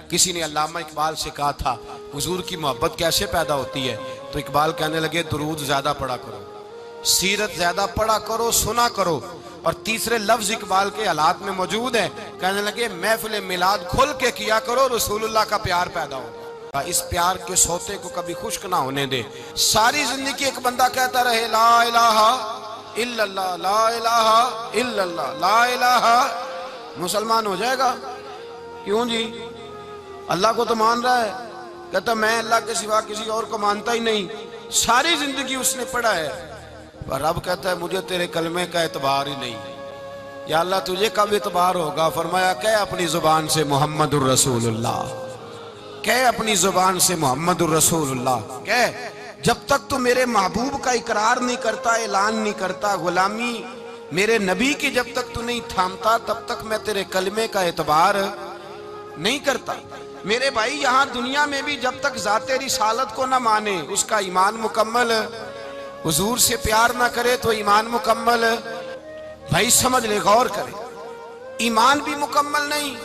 किसी ने अल्लामा इकबाल से कहा था हुजूर की मोहब्बत कैसे पैदा होती है, तो इकबाल कहने लगे दुरूद ज्यादा पढ़ा करो, सीरत ज्यादा पढ़ा करो, सुना करो। और तीसरे लफ्ज इकबाल के हालात में मौजूद है, कहने लगे महफिल मिलाद खुल के किया करो, रसूलुल्लाह का प्यार पैदा होगा। इस प्यार के सोते को कभी खुश्क ना होने दे। सारी जिंदगी एक बंदा कहता रहे ला इलाहा इल्लल्लाह, ला इलाहा इल्लल्लाह, ला इलाहा, मुसलमान हो जाएगा? क्यों जी? अल्लाह को तो मान रहा है, कहता मैं अल्लाह के सिवा किसी और को मानता ही नहीं। सारी जिंदगी उसने पढ़ा है, पर अब कहता है मुझे तेरे कलमे का एतबार ही नहीं। या अल्लाह तुझे कब एतबार होगा? फरमाया कह अपनी जुबान से मोहम्मदुर रसूलुल्लाह, कह अपनी जुबान से मोहम्मदुर रसूलुल्लाह कह। जब तक तू मेरे महबूब का इकरार नहीं करता, ऐलान नहीं करता, गुलामी मेरे नबी की जब तक तू नहीं थामता, तब तक मैं तेरे कलमे का एतबार नहीं करता। मेरे भाई यहाँ दुनिया में भी जब तक ज़ाते रिसालत को ना माने, उसका ईमान मुकम्मल, हुजूर से प्यार ना करे तो ईमान मुकम्मल। भाई समझ ले, गौर करे, ईमान भी मुकम्मल नहीं।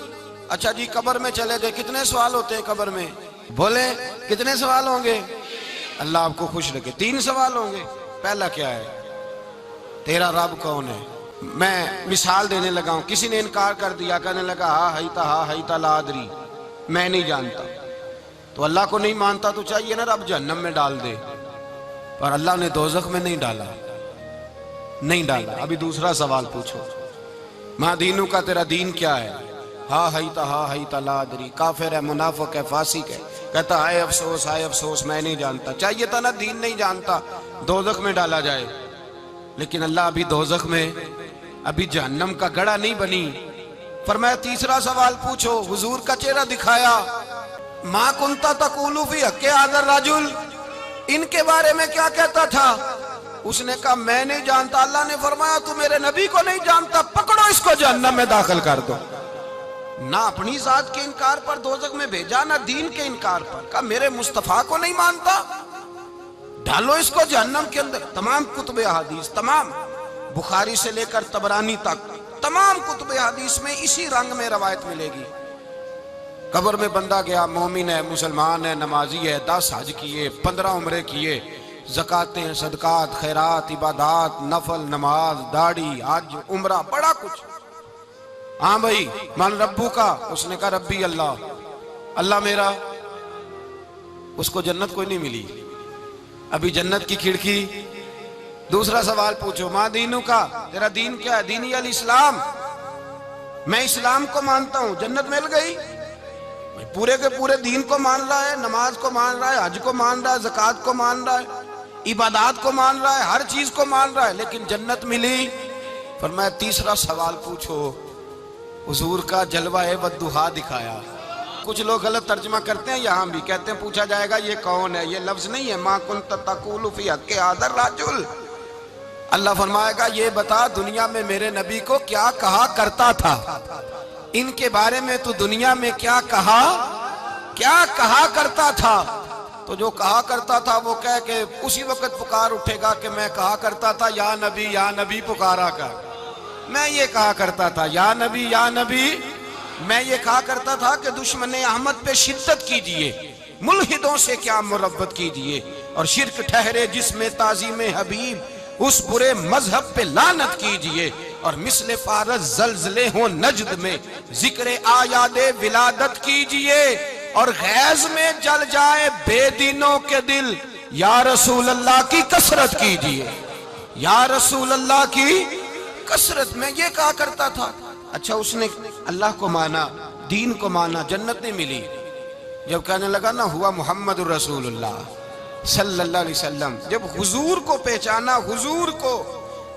अच्छा जी, कब्र में चले गए, कितने सवाल होते हैं कब्र में? बोले कितने सवाल होंगे? अल्लाह आपको खुश रखे, 3 सवाल होंगे। पहला क्या है? तेरा रब कौन है? मैं मिसाल देने लगा हूं, किसी ने इनकार कर दिया, कहने लगा हा हईता लादरी, मैं नहीं जानता। तो अल्लाह को नहीं मानता तो चाहिए ना रब जहन्नम में डाल दे, पर अल्लाह ने दोज़ख में नहीं डाला, नहीं डाला। अभी दूसरा सवाल पूछो, मा दीनू का, तेरा दीन क्या है? हा हईता लादरी, काफिर है, मुनाफिक है, फासिक है। कहता हाय अफसोस मैं नहीं जानता। चाहिए था ना दीन नहीं जानता, दोज़ख में डाला जाए, लेकिन अल्लाह अभी दोज़ख में, अभी जहन्नम का गड़ा नहीं बनी। फरमाया तीसरा सवाल पूछो, हुजूर का चेहरा दिखाया, मा कुंता तक़ूलु फी हक़्क़ि हाज़ा रजुल, इनके बारे में क्या कहता था? उसने कहा मैं नहीं जानता। अल्लाह ने फरमाया तू मेरे नबी को नहीं जानता, पकड़ो इसको जहन्नम में दाखिल कर दो। ना अपनी जात के इनकार पर दोज़ख में भेजा, ना दीन के इनकार पर। कहा मेरे मुस्तफा को नहीं मानता, डालो इसको जहन्नम के अंदर। तमाम कुतुबे हदीस, तमाम बुखारी से लेकर तबरानी तक, तमाम कुतुबे हदीस में इसी रंग में रवायत मिलेगी। कब्र में बंदा गया, मोमिन है, मुसलमान है, नमाजी है, 10 हज किए, 15 उम्रे किए, ज़कातें, सदकात, खैरात, इबादात, नफल, नमाज, दाढ़ी, हज, उम्रा, बड़ा कुछ। हाँ भाई, मान रब्बू का? उसने कहा रब्बी अल्लाह, अल्लाह मेरा। उसको जन्नत कोई नहीं मिली, अभी जन्नत की खिड़की। दूसरा सवाल पूछो, माँ दीनू का, तेरा दीन क्या है? दीनी अल इस्लाम, मैं इस्लाम को मानता हूं, जन्नत मिल गई। पूरे के पूरे दीन को मान रहा है, नमाज को मान रहा है, हज को मान रहा है, ज़कात को मान रहा है, इबादात को मान रहा है, हर चीज को मान रहा है, लेकिन जन्नत मिली। फरमाया तीसरा सवाल पूछो, हुजूर का जलवा है वद्दुहा दिखाया। कुछ लोग गलत तर्जमा करते हैं, यहाँ भी कहते हैं पूछा जाएगा ये कौन है, ये लफ्ज नहीं है, मा कुंत तक़ूलु फी हक़्क़ि हाज़ा रजुल। अल्लाह फरमाएगा ये बता दुनिया में मेरे नबी को क्या कहा करता था, इनके बारे में तू दुनिया में क्या कहा करता था। तो जो कहा करता था वो कह के उसी वक्त पुकार उठेगा कि मैं कहा करता था या नबी पुकारा कर। मैं ये कहा करता था या नबी, मैं ये कहा करता था कि दुश्मन अहमद पे शिद्दत कीजिए, मुल्हिदों से क्या मुरव्वत कीजिए, और शिर्क ठहरे जिसमें ताज़ीम हबीब, उस बुरे मजहब पे लानत कीजिए, और मिसले फारस जलजले हो नजद में जिक्र आयादे विलादत कीजिए, और गैज में जल जाए बेदीनों के दिल, या रसूल अल्लाह की कसरत कीजिए, या रसूल अल्लाह की कसरत में ये कहा करता था। अच्छा, उसने अल्लाह को माना, दीन को माना, जन्नत नहीं मिली। जब कहने लगा ना हुआ मुहम्मदुर रसूलुल्लाह सल्लल्लाहु अलैहि वसल्लम, जब हुजूर को पहचाना, हुजूर को,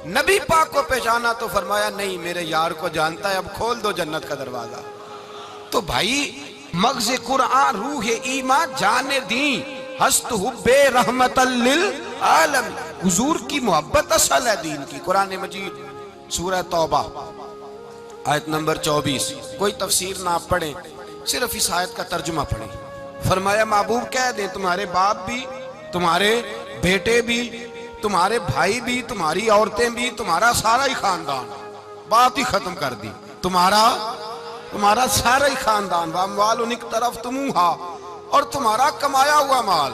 नबी पाक को पहचाना, तो फरमाया नहीं मेरे यार को जानता है, अब खोल दो जन्नत का दरवाजा। तो भाई मग़ज़ कुरान रूह ईमान जाने दी हस्त हुब्बे रहमतल लिल आलम, हुजूर की मोहब्बत असल है दीन की। कुरान मजीद सूरह तौबा आयत नंबर 24, कोई तफसीर ना पढ़े, सिर्फ इस आयत का तर्जुमा पढ़े। फरमाया महबूब कह दे तुम्हारे बाप भी, तुम्हारे बेटे भी, तुम्हारे भाई भी, तुम्हारी औरतें भी, तुम्हारा सारा ही खानदान, बात ही खत्म कर दी, तुम्हारा तुम्हारा सारा ही खानदान, वाल उनिक तरफ तुमुहा, और तुम्हारा कमाया हुआ माल,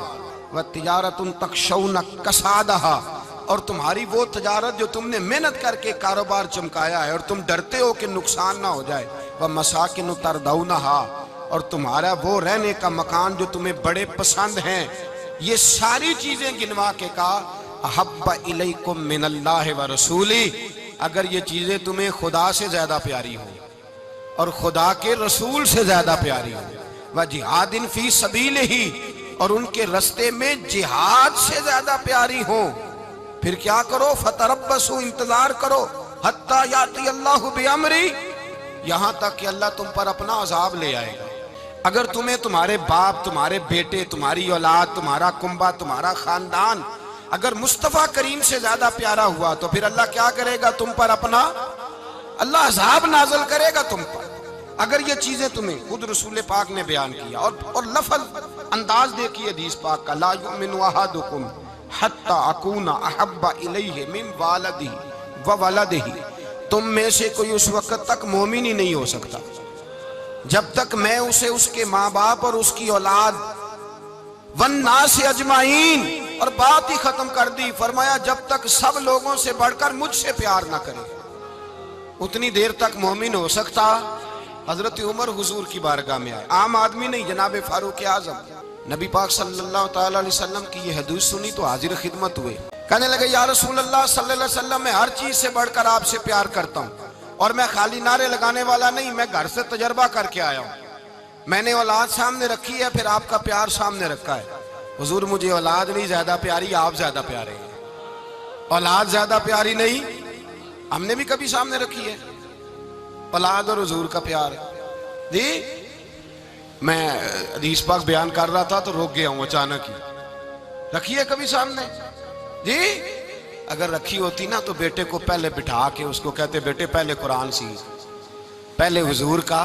व तिजारतुन तखशौन कसादहा, और तुम्हारी वो तजारत जो तुमने मेहनत करके कारोबार चमकाया है और तुम डरते हो कि नुकसान ना हो जाए, वह मसाकिन तरदौनहा, और तुम्हारा वो रहने का मकान जो तुम्हें बड़े पसंद हैं। ये सारी चीजें गिनवा के कहा अहब्बा इलैकुम मिनल्लाहि व रसूली, अगर ये चीजें तुम्हें खुदा से ज्यादा प्यारी हो और खुदा के रसूल से ज्यादा प्यारी हो, व जिहादिन फी सबीलिही, और उनके रास्ते में जिहाद से ज्यादा प्यारी हो, फिर क्या करो, फतरब्बसू, इंतजार करो, हत्ता याती अल्लाहु बिअमरी, यहां तक कि अल्लाह तुम पर अपना अजाब ले आएगा। अगर तुम्हें तुम्हारे बाप, तुम्हारे बेटे, तुम्हारी औलाद, तुम्हारा कुंबा, तुम्हारा खानदान अगर मुस्तफा करीम से ज्यादा प्यारा हुआ तो फिर अल्लाह क्या करेगा तुम पर, अपना अल्लाह अजाब नाज़िल करेगा तुम पर। अगर ये चीजें तुम्हें खुद रसूल पाक ने बयान किया और लफ्ज़ अंदाज देखिए हदीस पाक का, ला युमिनु अहादुकुम हत्ता अकूना अहब्बा इलैहि मिन वालिदिही व वलदिही, तुम में से कोई उस वक्त तक मोमिन ही नहीं हो सकता जब तक मैं उसे उसके माँ बाप और उसकी औलाद वन्ना से अजमाइन, और बात ही खत्म कर दी, फरमाया जब तक सब लोगों से बढ़कर मुझसे प्यार ना करे उतनी देर तक मोमिन हो सकता। हजरत उमर हुजूर की बारगाह में आए, आम आदमी नहीं, जनाब फारूक आजम, नबी पाक सल्लल्लाहु ताला अलैहि वसल्लम की ये हदीस सुनी तो हाजिर खिदमत हुए, कहने लगे या रसूल अल्लाह सल्लल्लाहु अलैहि वसल्लम, मैं हर चीज से बढ़कर आपसे प्यार करता हूँ, और मैं खाली नारे लगाने वाला नहीं, मैं घर से तजर्बा करके आया हूँ। मैंने औलाद सामने रखी है, फिर आपका प्यार सामने रखा है। हुजूर मुझे औलाद नहीं ज्यादा प्यारी, आप ज्यादा प्यारे हैं। औलाद ज्यादा प्यारी नहीं, हमने भी कभी सामने रखी है औलाद और हुजूर का प्यार जी। मैं हदीस पाक बयान कर रहा था तो रोक गया हूं अचानक ही, रखी है कभी सामने जी? अगर रखी होती ना तो बेटे को पहले बिठा के उसको कहते बेटे पहले कुरान सीख, पहले हुजूर का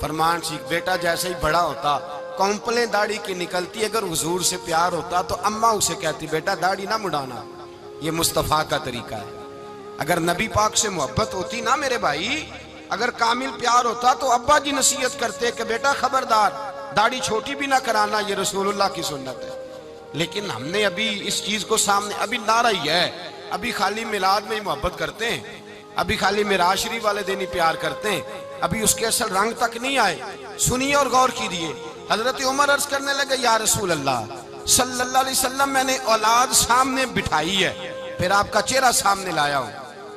फरमान सीख। बेटा जैसे ही बड़ा होता कौंपलें दाढ़ी की निकलती, अगर हुजूर से प्यार होता तो अम्मा उसे कहती बेटा दाढ़ी ना मुड़ाना, ये मुस्तफा का तरीका है। अगर नबी पाक से मोहब्बत होती ना मेरे भाई, अगर कामिल प्यार होता तो अब्बा जी नसीहत करते कि बेटा खबरदार दाढ़ी छोटी भी ना कराना, ये रसूलुल्लाह की सुन्नत है। लेकिन हमने अभी इस चीज को सामने, अभी नारा ही है, अभी खाली मिलाद में ही मोहब्बत करते हैं, अभी खाली मिराज शरीफ वाले दिन ही प्यार करते हैं, अभी उसके असल रंग तक नहीं आए। सुनिए और गौर कीजिए, हजरत उमर अर्ज करने लगे या रसूल अल्लाह सल्लल्लाहु अलैहि वसल्लम, मैंने औलाद सामने बिठाई है, फिर आपका चेहरा सामने लाया हूं,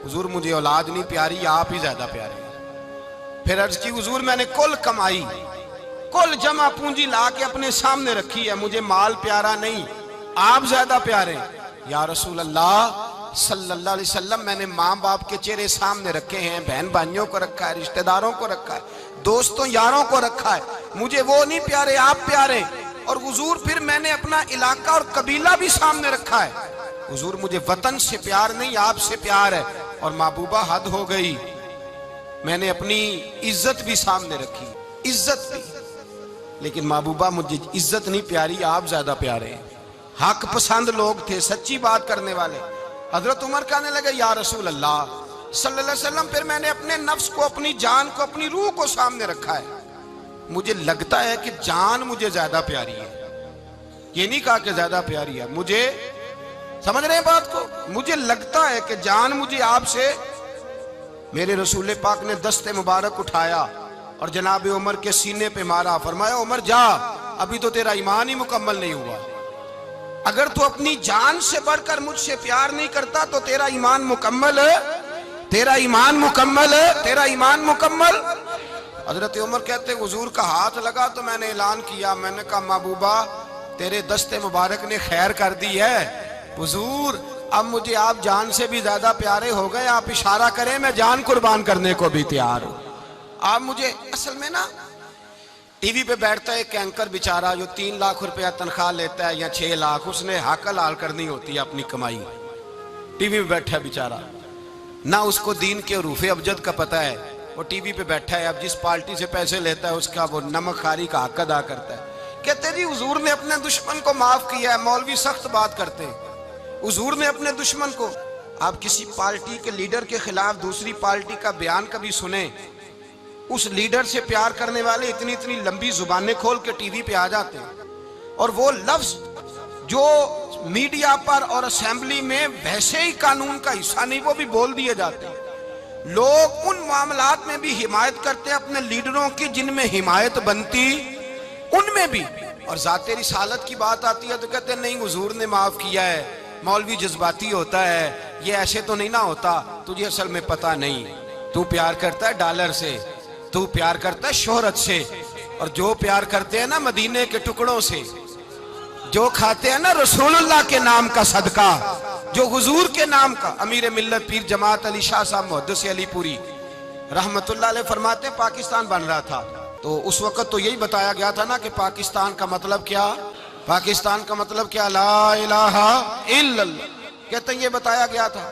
हुजूर मुझे औलाद नहीं प्यारी, आप ही ज्यादा प्यारे। फिर अर्ज की हुजूर मैंने कुल कमाई, कुल जमा पूंजी ला के अपने सामने रखी है, मुझे माल प्यारा नहीं, आप ज्यादा प्यारे। या रसूल अल्लाह सल्लल्लाहु अलैहि वसल्लम, मैंने माँ बाप के चेहरे सामने रखे हैं, बहन भाइयों को रखा है, रिश्तेदारों को रखा है, दोस्तों यारों को रखा है, मुझे वो नहीं प्यारे, आप प्यारे। और हुजूर फिर मैंने अपना इलाका और कबीला भी सामने रखा है, हुजूर मुझे वतन से प्यार नहीं, आपसे प्यार है। और महबूबा हद हो गई, मैंने अपनी इज्जत भी सामने रखी, इज्जत भी, लेकिन महबूबा मुझे इज्जत नहीं प्यारी, आप ज्यादा प्यारे हैं। हक पसंद लोग थे, सच्ची बात करने वाले। हजरत उमर कहने लगे या रसूल अल्लाह सल्लल्लाहु अलैहि वसल्लम, फिर मैंने अपने नफ्स को, अपनी जान को, अपनी रूह को सामने रखा है, मुझे लगता है कि जान मुझे ज्यादा प्यारी है। ये नहीं कहा कि ज्यादा प्यारी है, मुझे, समझ रहे हैं बात को, मुझे लगता है कि जान मुझे आपसे। मेरे रसूल पाक ने दस्ते मुबारक उठाया और जनाब उमर के सीने पे मारा, फरमाया उमर जा, अभी तो तेरा ईमान ही मुकम्मल नहीं हुआ, अगर तू अपनी जान से बढ़कर मुझसे प्यार नहीं करता तो तेरा ईमान मुकम्मल है, तेरा ईमान मुकम्मल है, तेरा ईमान मुकम्मल। हजरत उमर कहते हुजूर का हाथ लगा तो मैंने ऐलान किया, मैंने कहा महबूबा तेरे दस्ते मुबारक ने खैर कर दी है, हुजूर अब मुझे आप जान से भी ज्यादा प्यारे हो गए, आप इशारा करें मैं जान कुर्बान करने को भी तैयार हूं। आप मुझे, असल में ना टीवी पे बैठता है एक एंकर बेचारा जो 3 लाख रुपया तनख्वाह लेता है या 6 लाख, उसने हाकल हाल करनी होती है अपनी कमाई, टीवी पे बैठा है बेचारा, ना उसको दीन के रूफे अबजद का पता है, वो टीवी पे बैठा है, अब जिस पार्टी से पैसे लेता है उसका वो नमक खारी का हक अदा करता है। कहते जी हुजूर ने अपने दुश्मन को माफ किया है, मौलवी सख्त बात करते हैं, हुजूर ने अपने दुश्मन को। आप किसी पार्टी के लीडर के खिलाफ दूसरी पार्टी का बयान कभी सुने, उस लीडर से प्यार करने वाले इतनी इतनी लंबी जुबानें खोल के टीवी पे आ जाते हैं, और वो लफ्ज जो मीडिया पर और असेंबली में वैसे ही कानून का हिस्सा नहीं, वो भी बोल दिए जाते हैं। लोग उन मामलात में भी हिमायत करते हैं अपने लीडरों की जिनमें हिमायत बनती उनमें भी, और ज़ाते रिसालत की बात आती है तो कहते हैं नहीं हुजूर ने माफ किया है, मौलवी जज्बाती होता है, ये ऐसे तो नहीं ना होता, तुझे असल में पता नहीं, तू प्यार करता है डॉलर से, तू प्यार करता है शोहरत से, और जो प्यार करते हैं ना मदीने के टुकड़ों से, जो खाते हैं ना रसूलुल्लाह के नाम का सदका, जो हुजूर के नाम का। अमीर मिल्लत पीर जमात अली शाह साहब मुहद्दिस अलीपुरी रहमतुल्लाह अलैह फरमाते हैं पाकिस्तान बन रहा था तो उस वक्त तो यही बताया गया था ना कि पाकिस्तान का मतलब क्या, पाकिस्तान का मतलब क्या, ला इलाहा इल्लल्लाह, कहते हैं ये बताया गया था।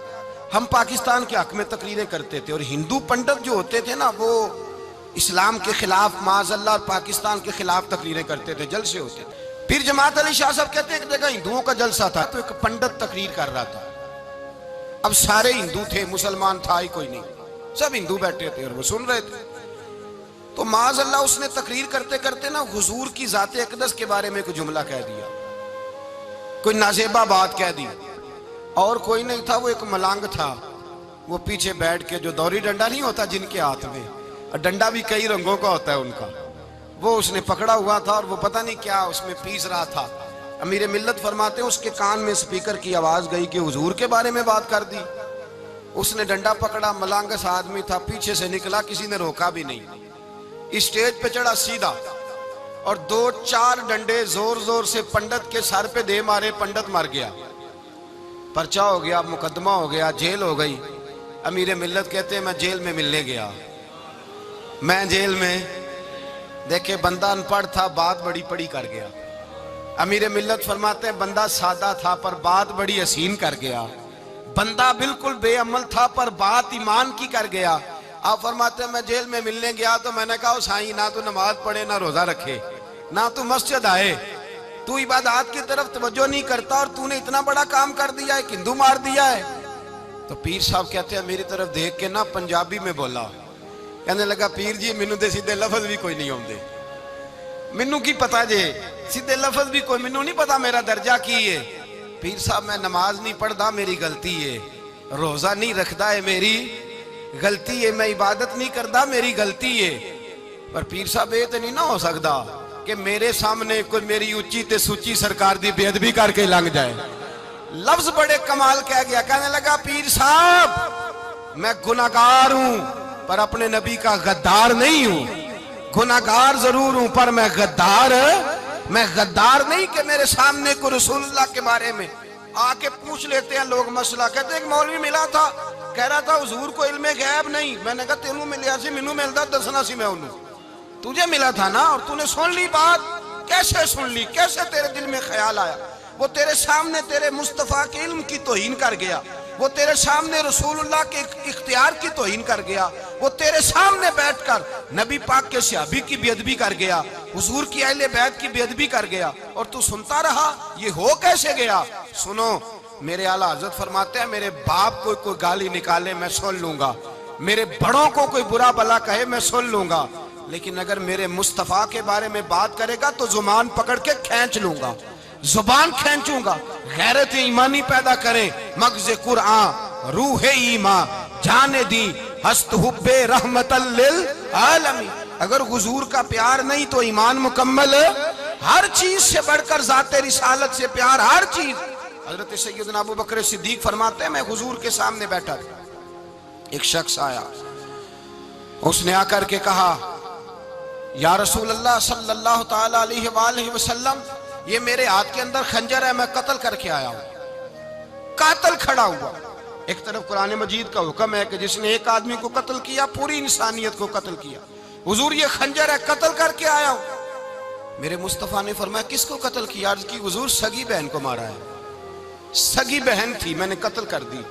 हम पाकिस्तान के हक में तकरीरें करते थे, और हिंदू पंडित जो होते थे ना वो इस्लाम के खिलाफ माज़अल्लाह और पाकिस्तान के खिलाफ तकरीरें करते थे, जलसे होते थे। फिर जमात अली शाह साहब कहते हैं एक जगह हिंदुओं का जलसा था तो एक पंडित तकरीर कर रहा था। अब सारे हिंदू थे, मुसलमान था ही कोई नहीं, सब हिंदू बैठे थे और वो सुन रहे थे। तो माज़अल्लाह उसने तकरीर करते करते ना हुजूर की ज़ाते अक़दस के बारे में कोई जुमला कह दिया, कोई नाज़ेबा बात कह दी, और कोई नहीं था, वो एक मलांग था, वो पीछे बैठ के, जो दौरी डंडा नहीं होता जिनके हाथ में, और डंडा भी कई रंगों का होता है उनका, वो उसने पकड़ा हुआ था और वो पता नहीं क्या उसमें पीस रहा था। अमीर मिल्लत फरमाते हैं उसके कान में स्पीकर की आवाज गई कि हुजूर के बारे में बात कर दी। उसने डंडा पकड़ा, मलांगस आदमी था, पीछे से निकला, किसी ने रोका भी नहीं, स्टेज पे चढ़ा सीधा और 2-4 डंडे जोर जोर से पंडित के सर पे दे मारे, पंडित मर गया, पर्चा हो गया, मुकदमा हो गया, जेल हो गई। अमीर मिल्लत कहते हैं मैं जेल में मिलने गया, मैं जेल में देखे बंदा अनपढ़ था, बात बड़ी पड़ी कर गया। अमीर मिल्लत फरमाते हैं बंदा सादा था पर बात बड़ी हसीन कर गया, बंदा बिल्कुल बेअमल था पर बात ईमान की कर गया। आप फरमाते हैं मैं जेल में मिलने गया तो मैंने कहा साईं ना तो नमाज पढ़े, ना रोजा रखे, ना तू मस्जिद आए, तू इबादत की तरफ तवज्जो नहीं करता और तूने इतना बड़ा काम कर दिया है, हिंदू मार दिया है। तो पीर साहब कहते हैं मेरी तरफ देख के ना पंजाबी में बोला, कहने लगा पीर जी मैनू तो सीधे लफज भी कोई नहीं आते, मैनू की पता जे सीधे लफज भी कोई, मैनू नहीं पता मेरा दर्जा की है। पीर साहब मैं नमाज नहीं पढ़ता मेरी गलती है, रोजा नहीं रखता है मेरी गलती है, मैं इबादत नहीं करता मेरी गलती है। पर पीर साहब ये तो नहीं ना हो सकता कि मेरे सामने कोई मेरी उच्ची ते सुची सरकार की बेअदबी करके लंघ जाए। लफ्ज बड़े कमाल कह गया, कहने लगा पीर साहब मैं गुनाहगार हूं पर अपने नबी का गद्दार नहीं हूं, गुनाहगार जरूर हूं पर मैं गद्दार नहीं कि मेरे सामने को रसूलुल्लाह के बारे में आके पूछ लेते हैं लोग मसला। कहते हैं मौलवी मिला था, कह रहा था हुजूर को इल्मे गैब नहीं, मैंने कहा तेनू मिलिया सी, मैनू मिलता दसना सी मैं उन्होंने, तुझे मिला था ना और तूने सुन ली बात, कैसे सुन ली, कैसे तेरे दिल में ख्याल आया? वो तेरे सामने तेरे मुस्तफा के इल्म की तौहीन कर गया, वो तेरे सामने रसूलुल्लाह के इख्तियार की तौहीन कर गया, वो तेरे सामने बैठकर नबी पाक के सहाबी की बेअदबी कर गया, हुजूर की अहले बैत की बेअदबी कर गया और तू सुनता रहा। ये हो कैसे गया? सुनो, मेरे आला हजरत फरमाते हैं मेरे बाप को कोई गाली निकाले मैं सुन लूंगा, मेरे बड़ों को कोई बुरा भला कहे मैं सुन लूंगा, लेकिन अगर मेरे मुस्तफा के बारे में बात करेगा तो जुबान पकड़ के खींच लूंगा, जुबान खींचूंगा। गैरत ईमानी पैदा करे मगज़ कुरान रूह ईमा जाने दी हस्त हुब्बे रहमतल लिल आलमी। अगर हुजूर का प्यार नहीं तो ईमान मुकम्मल, हर चीज से बढ़कर ज़ाते रिसालत से प्यार, हर चीज। हजरत सैयदना अबू बकर सिद्दीक फरमाते हैं मैं हुजूर के सामने बैठा था, एक शख्स आया, उसने आकर के कहा या रसूल अल्लाह सल्लल्लाहु ताला अलैहि वसल्लम ये मेरे हाथ के अंदर खंजर है, मैं कत्ल करके आया हूं। कातिल खड़ा हुआ, एक तरफ कुरान मजीद का हुक्म है कि जिसने एक आदमी को कत्ल किया पूरी इंसानियत को कत्ल किया, हुजूर ये खंजर है कत्ल करके आया हूं। मेरे मुस्तफा ने फरमाया किसको कत्ल किया? अर्ज की हुजूर सगी बहन को मारा है, सगी बहन थी मैंने कत्ल कर दी।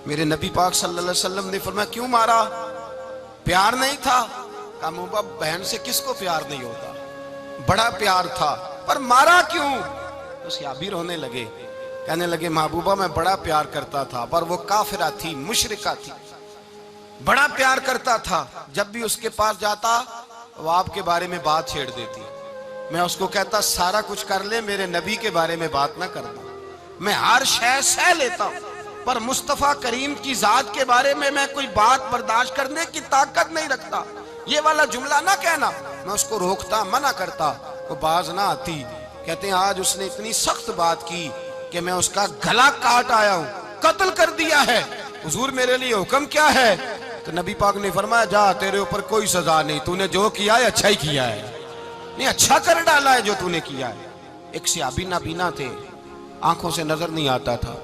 मेरे नबी पाक सल्लल्लाहु अलैहि वसल्लम ने फरमाया क्यों मारा? प्यार नहीं था? कहा मुबा बहन से किसको प्यार नहीं होता, बड़ा प्यार था, पर मारा क्यों? तो सहाबी रोने लगे, कहने लगे महबूबा मैं बड़ा प्यार करता था पर वो काफिरा थी, मुशरिका थी, बड़ा प्यार करता था। जब भी उसके पास जाता वो आपके बारे में बात छेड़ देती। मैं उसको कहता सारा कुछ कर ले, मेरे नबी के बारे में बात ना करना। मैं हर शय सह लेता हूं, पर मुस्तफा करीम की जात के बारे में मैं कोई बात बर्दाश्त करने की ताकत नहीं रखता। ये वाला जुमला ना कहना। मैं उसको रोकता, मना करता, वो बाज ना आती। कहते हैं आज उसने इतनी सख्त बात की कि मैं उसका गला काट आया हूं, कत्ल कर दिया है। हुजूर मेरे लिए हुक्म क्या है? तो नबी पाक ने फरमाया जा, तेरे ऊपर कोई सजा नहीं, तूने जो किया है अच्छा ही किया है, नहीं अच्छा कर डाला है जो तूने किया है। एक सहाबी नाबीना थे, आंखों से नजर नहीं आता था,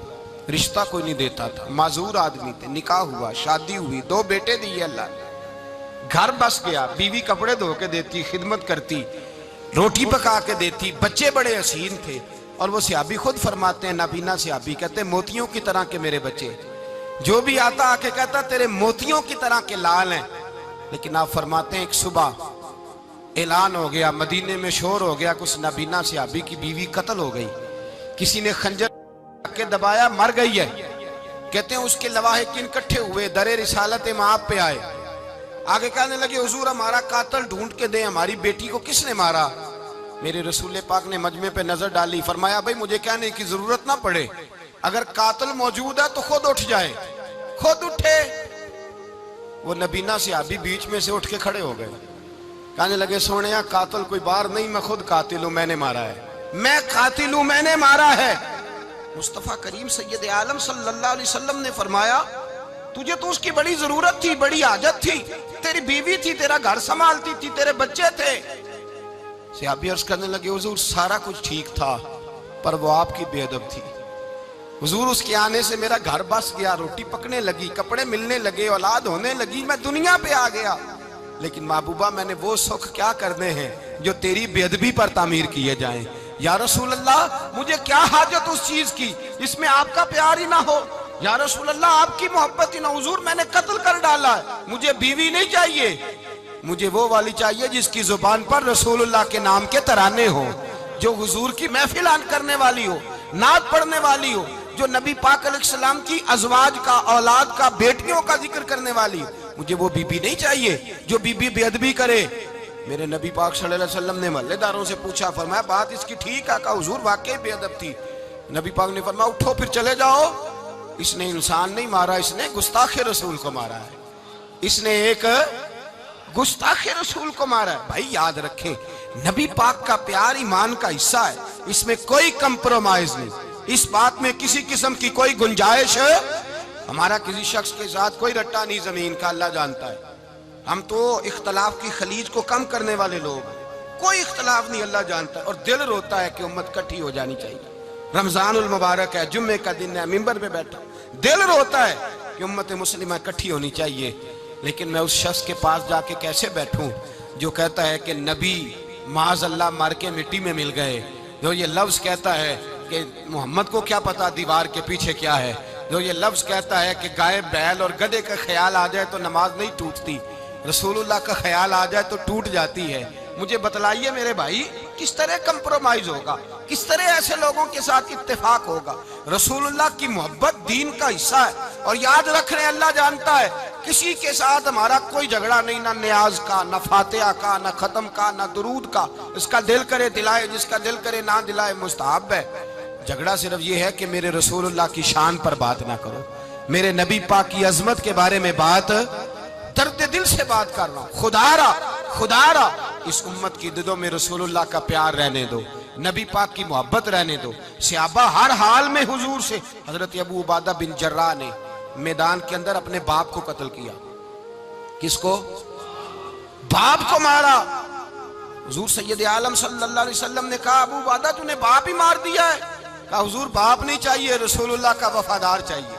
रिश्ता कोई नहीं देता था, माजूर आदमी थे। निकाह हुआ, शादी हुई, 2 बेटे दिए अल्लाह ने, घर बस गया। बीवी कपड़े धो के देती, खिदमत करती, रोटी पका के देती, बच्चे बड़े हसीन थे। और वो सहाबी खुद फरमाते हैं, नाबीना सहाबी कहते हैं मोतियों की तरह के मेरे बच्चे, जो भी आता आके कहता तेरे मोतियों की तरह के लाल हैं। लेकिन आप फरमाते हैं एक सुबह ऐलान हो गया, मदीने में शोर हो गया, कुछ नाबीना सहाबी की बीवी कत्ल हो गई, किसी ने खंजर के दबाया, मर गई है। कहते हैं उसके लवाहिकीन इकट्ठे हुए, दरे रिसालत माप पे आए, आगे कहने लगे हुजूर हमारा कातिल ढूंढ के दे, हमारी बेटी को किसने मारा? मेरे रसूल पाक ने मजमे पे नजर डाली, फरमाया भाई मुझे कहने की जरूरत ना पड़े, अगर कातिल मौजूद है तो खुद उठ जाए। खुद उठे, वो नबीना सहाबी बीच में से उठ के खड़े हो गए, कहने लगे सोनिया कातिल कोई बाहर नहीं, मैं खुद कातिल हूं, मैंने मारा है, मैं कातिल हूं, मैंने मारा है। मुस्तफा करीम सैयद आलम सल्लल्लाहु अलैहि वसल्लम ने फरमाया तुझे तो उसकी बड़ी जरूरत थी, बड़ी आदत थी, तेरी बीवी थी, तेरा घर संभालती थी, तेरे बच्चे थे। सहाबी अर्ज करने लगे हुजूर सारा कुछ ठीक था, पर वो आपकी बेअदब थी। हुजूर उसके आने से मेरा घर बस गया, रोटी पकने लगी, कपड़े मिलने लगे, औलाद होने लगी, मैं दुनिया पे आ गया। लेकिन महबूबा मैंने वो सुख क्या करने हैं जो तेरी बेअदबी पर तामीर किए जाएं। या रसूल अल्लाह मुझे क्या हाजत उस चीज की जिसमें आपका प्यार ही ना हो। या रसूल अल्लाह आपकी मोहब्बत ही ना। हुजूर मैंने कत्ल कर डाला है, मुझे बीवी नहीं चाहिए, मुझे वो वाली चाहिए जिसकी जुबान पर रसूलुल्लाह के नाम के तराने हो, जो हुजूर की महफिल करने वाली हो, नात पढ़ने वाली हो, जो नबी पाक अलैहिस्सलाम की अजवाज का, औलाद का, बेटियों का जिक्र करने वाली। मुझे वो बीबी नहीं चाहिए जो बीबी बेअदबी करे। मेरे नबी पाक सल्लल्लाहु अलैहि वसल्लम ने महल्लेदारों से पूछा, फरमाया बात इसकी ठीक है? कहा हुजूर वाकई बेअदब थी। नबी पाक ने फरमाया उठो फिर चले जाओ, इसने इंसान नहीं मारा, इसने गुस्ताखे रसूल को मारा है, इसने एक गुस्ताखे रसूल को मारा है। भाई याद रखें नबी पाक का प्यार ईमान का हिस्सा है, इसमें कोई कंप्रोमाइज नहीं, इस बात में किसी किस्म की कोई गुंजाइश है। हमारा किसी शख्स के साथ कोई रट्टा नहीं जमीन का, अल्लाह जानता है। हम तो इख्तलाफ की खलीज को कम करने वाले लोग, कोई इख्तलाफ नहीं, अल्लाह जानता है। और दिल रोता है कि उम्मत इकट्ठी हो जानी चाहिए। रमजानुल मुबारक है, जुम्मे का दिन है, मिंबर पे बैठा, दिल रोता है कि उम्मत मुस्लिमा इकट्ठी होनी चाहिए। लेकिन मैं उस शख्स के पास जाके कैसे बैठूं जो कहता है कि नबी माज अल्लाह मार के मिट्टी में मिल गए, जो ये लफ्ज कहता है कि मोहम्मद को क्या पता दीवार के पीछे क्या है, जो ये लफ्ज कहता है कि गाय बैल और गधे का ख्याल आ जाए तो नमाज नहीं टूटती, रसूलुल्लाह का ख्याल आ जाए तो टूट जाती है। मुझे बतलाइए मेरे भाई किस तरह कंप्रोमाइज होगा, किस तरह ऐसे लोगों के साथ इत्तेफाक होगा? रसूलुल्लाह की मोहब्बत दीन का हिस्सा है। और याद रख रहे हैं अल्लाह जानता है किसी के साथ हमारा कोई झगड़ा नहीं, ना न्याज का, ना फातिहा का, ना खत्म का, ना दुरूद का। इसका दिल करे दिलाए, जिसका दिल करे ना दिलाए, मुस्तहब है। झगड़ा सिर्फ ये है कि मेरे रसूलुल्लाह की शान पर बात ना करो, मेरे नबी पाक की अजमत के बारे में बात, दर्द दिल से बात कर रहा हूं। खुदारा इस उम्मत की दिलों में रसूलुल्लाह का प्यार रहने दो, नबी पाक की मोहब्बत रहने दो। सहाबा हर हाल में हुजूर से, हजरत अबू उबादा बिन जर्राह ने मैदान के अंदर अपने बाप को कत्ल किया। किसको? बाप को मारा। हुजूर सैयद आलम सल्लल्लाहु अलैहि वसल्लम ने कहा अबू उबादा तूने बाप ही मार दिया है। कहा हुजूर बाप नहीं चाहिए, रसूलुल्लाह का वफादार चाहिए,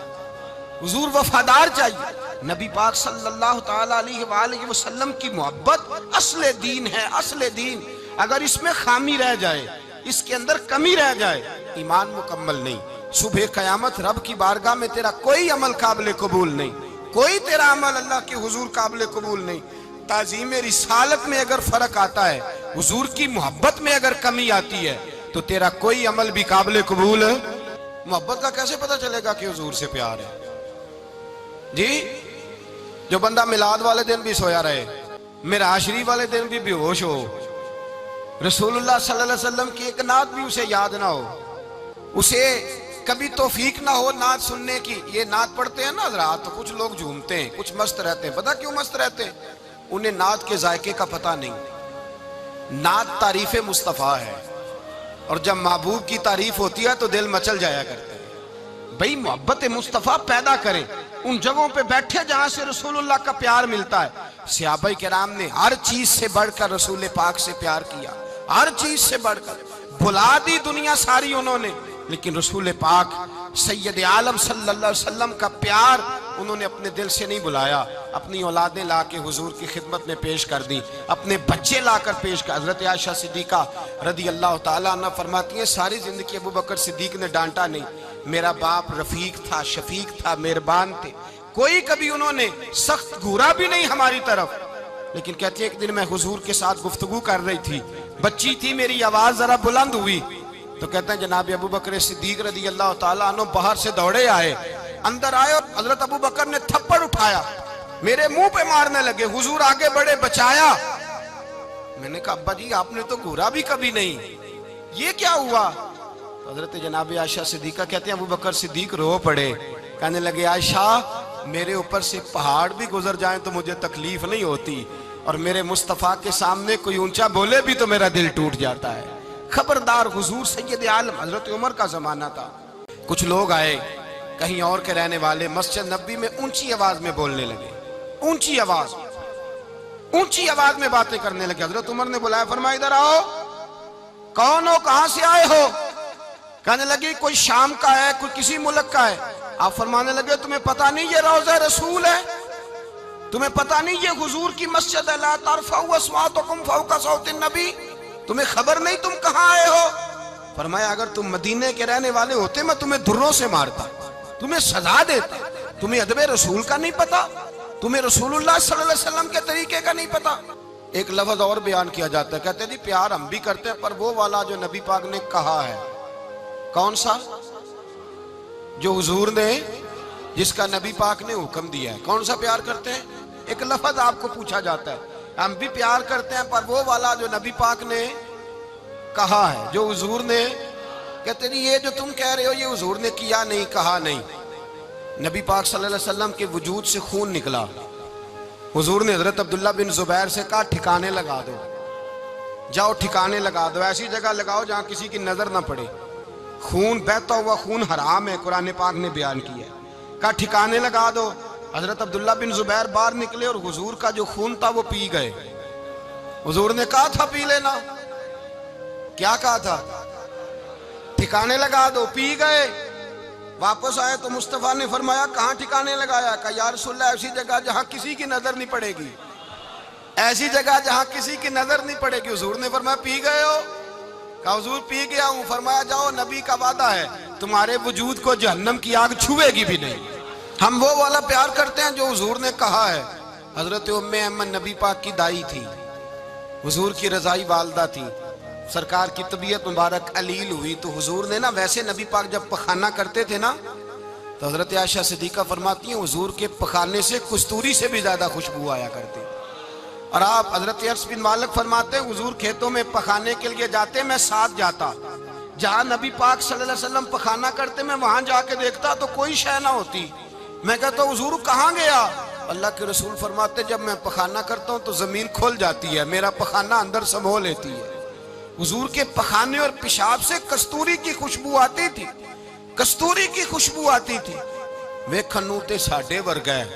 हुजूर वफादार चाहिए। नबी पाक सल्लल्लाहु ताला अलैहि वसल्लम की मोहब्बत असले दीन है, असले दीन। अगर इसमें खामी रह जाए, इसके अंदर कमी रह जाए, ईमान मुकम्मल नहीं। सुबह कयामत रब की बारगाह में तेरा कोई अमल काबिल कबूल नहीं, कोई तेरा अमल अल्लाह के हुजूर काबिल कबूल नहीं। ताज़ीम रिसालत में अगर फर्क आता है, हुजूर की मोहब्बत में अगर कमी आती है, तो तेरा कोई अमल भी काबिल कबूल। मोहब्बत का कैसे पता चलेगा कि हुजूर से प्यार है? जी जो बंदा मिलाद वाले दिन भी सोया रहे, मिराज शरीफ वाले दिन भी बेहोश हो, रसूलुल्लाह सल्लल्लाहु अलैहि वसल्लम की एक नात भी उसे याद ना हो, उसे कभी तौफीक ना हो नात सुनने की। ये नात पढ़ते हैं ना हज़रात, तो कुछ लोग झूमते हैं, कुछ मस्त रहते हैं। पता क्यों मस्त रहते हैं? उन्हें नात के जायके का पता नहीं। नात तारीफ मुस्तफ़ा है, और जब महबूब की तारीफ होती है तो दिल मचल जाया करते हैं। भाई मोहब्बत मुस्तफ़ा पैदा करें उन जगहों पे बैठे जहां से रसूलुल्लाह का प्यार मिलता है। सहाबाए किराम ने हर चीज से बढ़कर रसूल पाक से प्यार किया, हर चीज से बढ़कर। भुला दी दुनिया सारी उन्होंने, लेकिन रसूल पाक सैयद आलम सल्लल्लाहु अलैहि वसल्लम का प्यार उन्होंने अपने दिल से नहीं बुलाया। अपनी औलादें ला के हुजूर की खिदमत में पेश कर दी, अपने बच्चे लाकर पेश कर। हजरत आयशा सिद्दीका रदी अल्लाह तआला अन्हा फरमाती हैं, सारी जिंदगी अबू बकर सिद्दीक ने डांटा नहीं। मेरा बाप रफीक था, शफीक था, मेहरबान थे, कोई कभी उन्होंने सख्त घूरा भी नहीं हमारी तरफ। लेकिन कहती है एक दिन मैं हुजूर के साथ गुफ्तगू कर रही थी, बच्ची थी, मेरी आवाज जरा बुलंद हुई तो कहते हैं जनाब अबू बकर सिद्दीक रदी अल्लाह तआला अन्हु बाहर से दौड़े आए, अंदर आए और हजरत अबू बकर ने थप्पड़ उठाया, मेरे मुंह पे मारने लगे। हुजूर आगे बढ़े, बचाया। मैंने कहा अब्बा जी आपने तो घूरा भी कभी नहीं, ये क्या हुआ? हजरत जनाब आयशा सिद्दीका कहते हैं अबू बकर सिद्दीक रो पड़े, कहने लगे आयशा मेरे ऊपर से पहाड़ भी गुजर जाए तो मुझे तकलीफ नहीं होती, और मेरे मुस्तफ़ा के सामने कोई ऊंचा बोले भी तो मेरा दिल टूट जाता है। खबरदार, हुजूर सैयद आलम हजरत उमर का जमाना था। कुछ लोग आए कहीं और के रहने वाले, मस्जिद नबी में ऊंची आवाज में बोलने लगे, ऊंची आवाज में बातें करने लगे। हजरत उमर ने बुलाया, फरमाया इधर आओ, कौन हो, कहां से आए हो? कहने लगे कोई शाम का है, कोई किसी मुल्क का है। आप फरमाने लगे तुम्हें पता नहीं ये रोज़ा रसूल है, तुम्हें पता नहीं ये हुजूर की मस्जिद है, ला तर्फउ अस्वातकुम फौका सौतिन नबी, तुम्हें खबर नहीं तुम कहां आए हो? फरमाया अगर तुम मदीने के रहने वाले होते मैं तुम्हें धुर्रों से मारता, तुम्हें सजा देता। तुम्हें अदबे रसूल का नहीं पता, तुम्हें रसूलुल्लाह सल्लल्लाहु अलैहि वसल्लम के तरीके का नहीं पता। एक लफ्ज और बयान किया जाता है, कहते जी प्यार हम भी करते हैं पर वो वाला जो नबी पाक ने कहा है। कौन सा? जो हुजूर ने, जिसका नबी पाक ने हुक्म दिया है। कौन सा प्यार करते हैं? एक लफ्ज आपको पूछा जाता है, हम भी प्यार करते हैं पर वो वाला जो नबी पाक ने कहा है, जो हुजूर ने। कहते नहीं ये जो तुम कह रहे हो ये हुजूर ने किया नहीं, कहा नहीं। नबी पाक सल्लल्लाहु अलैहि वसल्लम के वजूद से खून निकला। हुजूर ने हजरत अब्दुल्ला बिन जुबैर से कहा ठिकाने लगा दो, जाओ ठिकाने लगा दो, ऐसी जगह लगाओ जहां किसी की नजर ना पड़े। खून बहता हुआ खून हराम है, कुरान पाक ने बयान किया है। कहा ठिकाने लगा दो। हजरत अब्दुल्ला बिन जुबैर बाहर निकले और हुजूर का जो खून था वो पी गए। हुजूर ने कहा था पी लेना, क्या कहा था? ठिकाने लगा दो, पी गए। वापस आए तो मुस्तफा ने फरमाया कहां ठिकाने लगाया? कहा या रसूलल्लाह ऐसी जगह जहां किसी की नजर नहीं पड़ेगी, ऐसी जगह जहां किसी की नजर नहीं पड़ेगी। हुजूर ने फरमाया पी गए हो? कहा हुजूर पी गया हूं। फरमाया जाओ नबी का वादा है तुम्हारे वजूद को जहन्नम की आग छुएगी भी नहीं। हम वो वाला प्यार करते हैं जो हुजूर ने कहा है। हजरत उम्मे अहमद नबी पाक की दाई थी, हुजूर की रजाई वालदा थी। सरकार की तबीयत मुबारक अलील हुई तो हुजूर ने ना, वैसे नबी पाक जब पखाना करते थे ना तो हजरत आयशा सिद्दीका फरमाती हैं हुजूर के पखाने से कस्तूरी से भी ज्यादा खुशबू आया करती। और आप हजरत अर्स बिन मालिक फरमाते हैं हुजूर खेतों में पखाने के लिए जाते, मैं साथ जाता। जहां नबी पाक सल्लल्लाहु अलैहि वसल्लम पखाना करते मैं वहां जाके देखता तो कोई शय ना होती। मैं कहता हुजूर कहाँ गया? अल्लाह के रसूल फरमाते जब मैं पखाना करता हूँ तो जमीन खुल जाती है, मेरा पखाना अंदर समो लेती है। हुजूर के पखाने और पेशाब से कस्तूरी की खुशबू आती थी, कस्तूरी की खुशबू आती थी। वेखन नूं ते साडे वर्गा है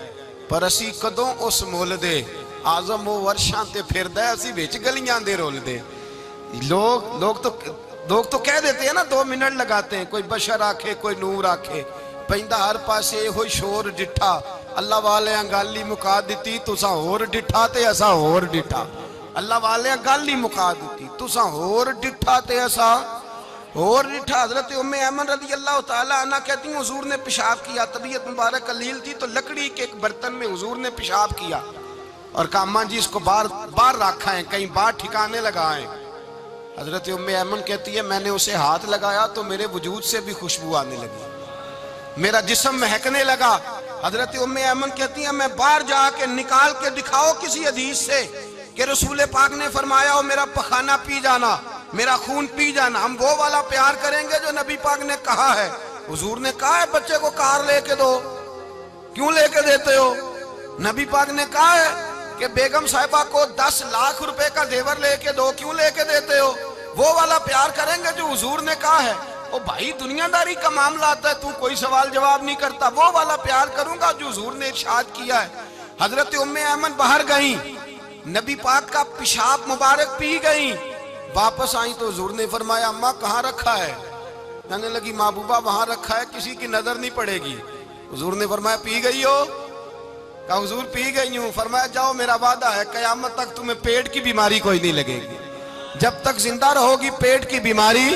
पर असी कदों उस मुल दे, आजम वो वर्षां ते फिरदा असी विच गलियां दे रुलदे। लोग तो कह देते हैं ना 2 मिनट लगाते हैं, कोई बशर आखे कोई नूर आखे, पैंदा हर पासे होई शोर डिठा। अल्लाह वाले गल ही मुका दी, तुसा होर डिठा ते असा होर डिठा। अल्लाह वाले गल ही मुका दी, तुसा होर डिठा ते असा होर डिठा। हजरत उम्मे अहमद रज़ी अल्लाह तआला अन्हा कहती हैं हुजूर ने पेशाब किया, तबीयत मुबारक कलील थी तो लकड़ी के एक बर्तन में हुजूर ने पेशाब किया और कहा अम्मा जी इसको बाहर रखा है, कहीं बाहर ठिकाने लगाएं। हजरत उम्मे अहमद कहती है मैंने उसे हाथ लगाया तो मेरे वजूद से भी खुशबू आने लगी, मेरा जिस्म महकने लगा। हजरत उम्मे ऐमन कहती हैं मैं बाहर जाके निकाल के दिखाओ किसी हदीस से कि रसूल पाक ने फरमाया हो मेरा पखाना पी जाना, मेरा खून पी जाना। हम वो वाला प्यार करेंगे जो नबी पाक ने कहा है। हुजूर ने कहा है बच्चे को कार लेके दो, क्यों लेके देते हो? नबी पाक ने कहा है कि बेगम साहिबा को 10 लाख रुपए का जेवर लेके दो, क्यों लेके देते हो? वो वाला प्यार करेंगे जो हुजूर ने कहा है। ओ भाई दुनियादारी का मामला आता है, तू कोई सवाल जवाब नहीं करता, वो वाला प्यार करूंगा जो हुजूर ने इरशाद किया है। हजरत उम्मे ऐमन बाहर गई, नबी पाक का पेशाब मुबारक पी गई, वापस आई तो हुजूर ने फरमाया अम्मा कहाँ रखा है? कहने लगी महबूबा वहां रखा है, किसी की नजर नहीं पड़ेगी। हुजूर ने फरमाया पी गई हो? कहा हुजूर पी गई हूं। फरमाया जाओ मेरा वादा है कयामत तक तुम्हें पेट की बीमारी कोई नहीं लगेगी, जब तक जिंदा रहोगी पेट की बीमारी।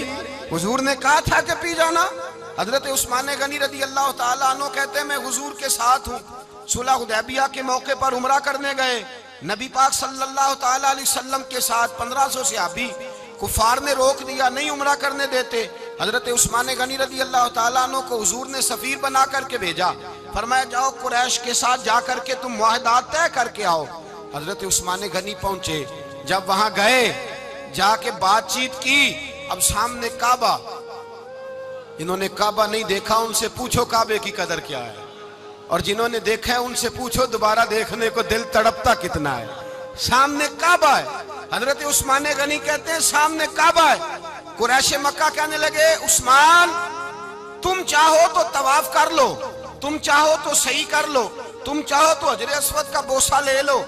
हुजूर ने कहा था कि पी जाना। हजरत उस्मान गनी रदी अल्लाह ताला अन्हु कहते हैं मैं हुजूर के साथ हूँ, सुलह हुदैबिया के मौके पर उमरा करने गए। नबी पाक सल्लल्लाहु ताला अलैहि वसल्लम के साथ 1500 सहाबी, कुफार ने रोक दिया, नहीं उमरा करने देते। हजरत उस्मान गनी रदी अल्लाह ताला अन्हु को हुजूर ने सफीर बना करके भेजा, फरमाया जाओ कुरैश के साथ जा करके तुम मुआहदात तय करके आओ। हजरत उस्मान गनी पहुंचे, जब वहां गए जाके बातचीत की, अब सामने काबा, इन्होंने काबा नहीं देखा, उनसे पूछो काबे की कदर क्या है, और जिन्होंने देखा है उनसे पूछो दोबारा देखने को दिल तड़पता कितना है। सामने काबा है। हजरत उस्मान गनी कहते हैं सामने काबा है। कुरैश मक्का कहने लगे उस्मान तुम चाहो तो तवाफ कर लो, तुम चाहो तो सही कर लो, तुम चाहो तो हजर अस्वद का बोसा ले लो,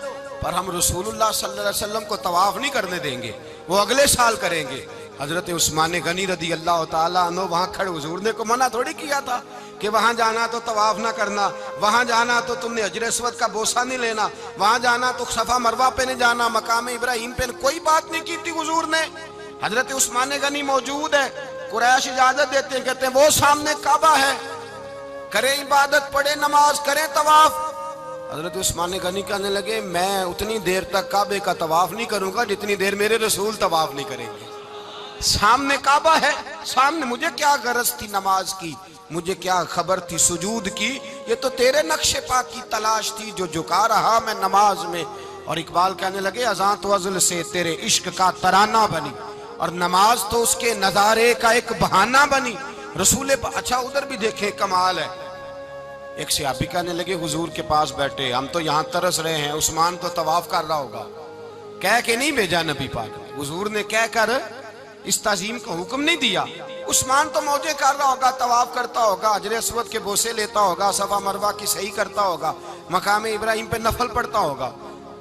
पर हम रसूलुल्लाह सल्लल्लाहु अलैहि वसल्लम को तवाफ नहीं करने देंगे, वो अगले साल करेंगे। हजरत उस्मान गनी रदी अल्लाह ताला अन्हु वहां खड़े, हुजूर ने को मना थोड़ी किया था कि वहां जाना तो तवाफ ना करना, वहां जाना तो तुमने हजर अस्वद का बोसा नहीं लेना, वहां जाना तो सफा मरवा पे नहीं जाना, मकाम इब्राहिम पे कोई बात नहीं की थी हुजूर ने। हजरत उस्मान गनी मौजूद है, कुरैश इजाजत देते हैं, कहते हैं वो सामने काबा है, करें इबादत, पढ़े नमाज, करें तवाफ। हजरत उस्मान गनी कहने लगे मैं उतनी देर तक काबे का तवाफ नहीं करूंगा जितनी देर मेरे रसूल तवाफ नहीं करेंगे। सामने काबा है, सामने, मुझे क्या गरज थी नमाज की, मुझे क्या खबर थी सुजूद की, ये तो तेरे नक्शे पा की तलाश थी जो झुका रहा मैं नमाज में। और इकबाल कहने लगे अज़ां तो अज़ल से तेरे इश्क का तराना बनी, और नमाज तो उसके नजारे का एक बहाना बनी। रसूल अच्छा उधर भी देखे कमाल है। एक सहाबी कहने लगे हुजूर के पास बैठे, हम तो यहाँ तरस रहे हैं, उस्मान तो तवाफ कर रहा होगा, कह के नहीं भेजा नबी पाक ने, हुजूर ने कह कर इस ताजीम का हुक्म नहीं दिया। उस्मान तो मौजे कर रहा होगा, तवाफ करता होगा, हजर अस्वद के बोसे लेता होगा, सफा मरवा की सही करता होगा, मकाम इब्राहिम पे नफल पढ़ता होगा।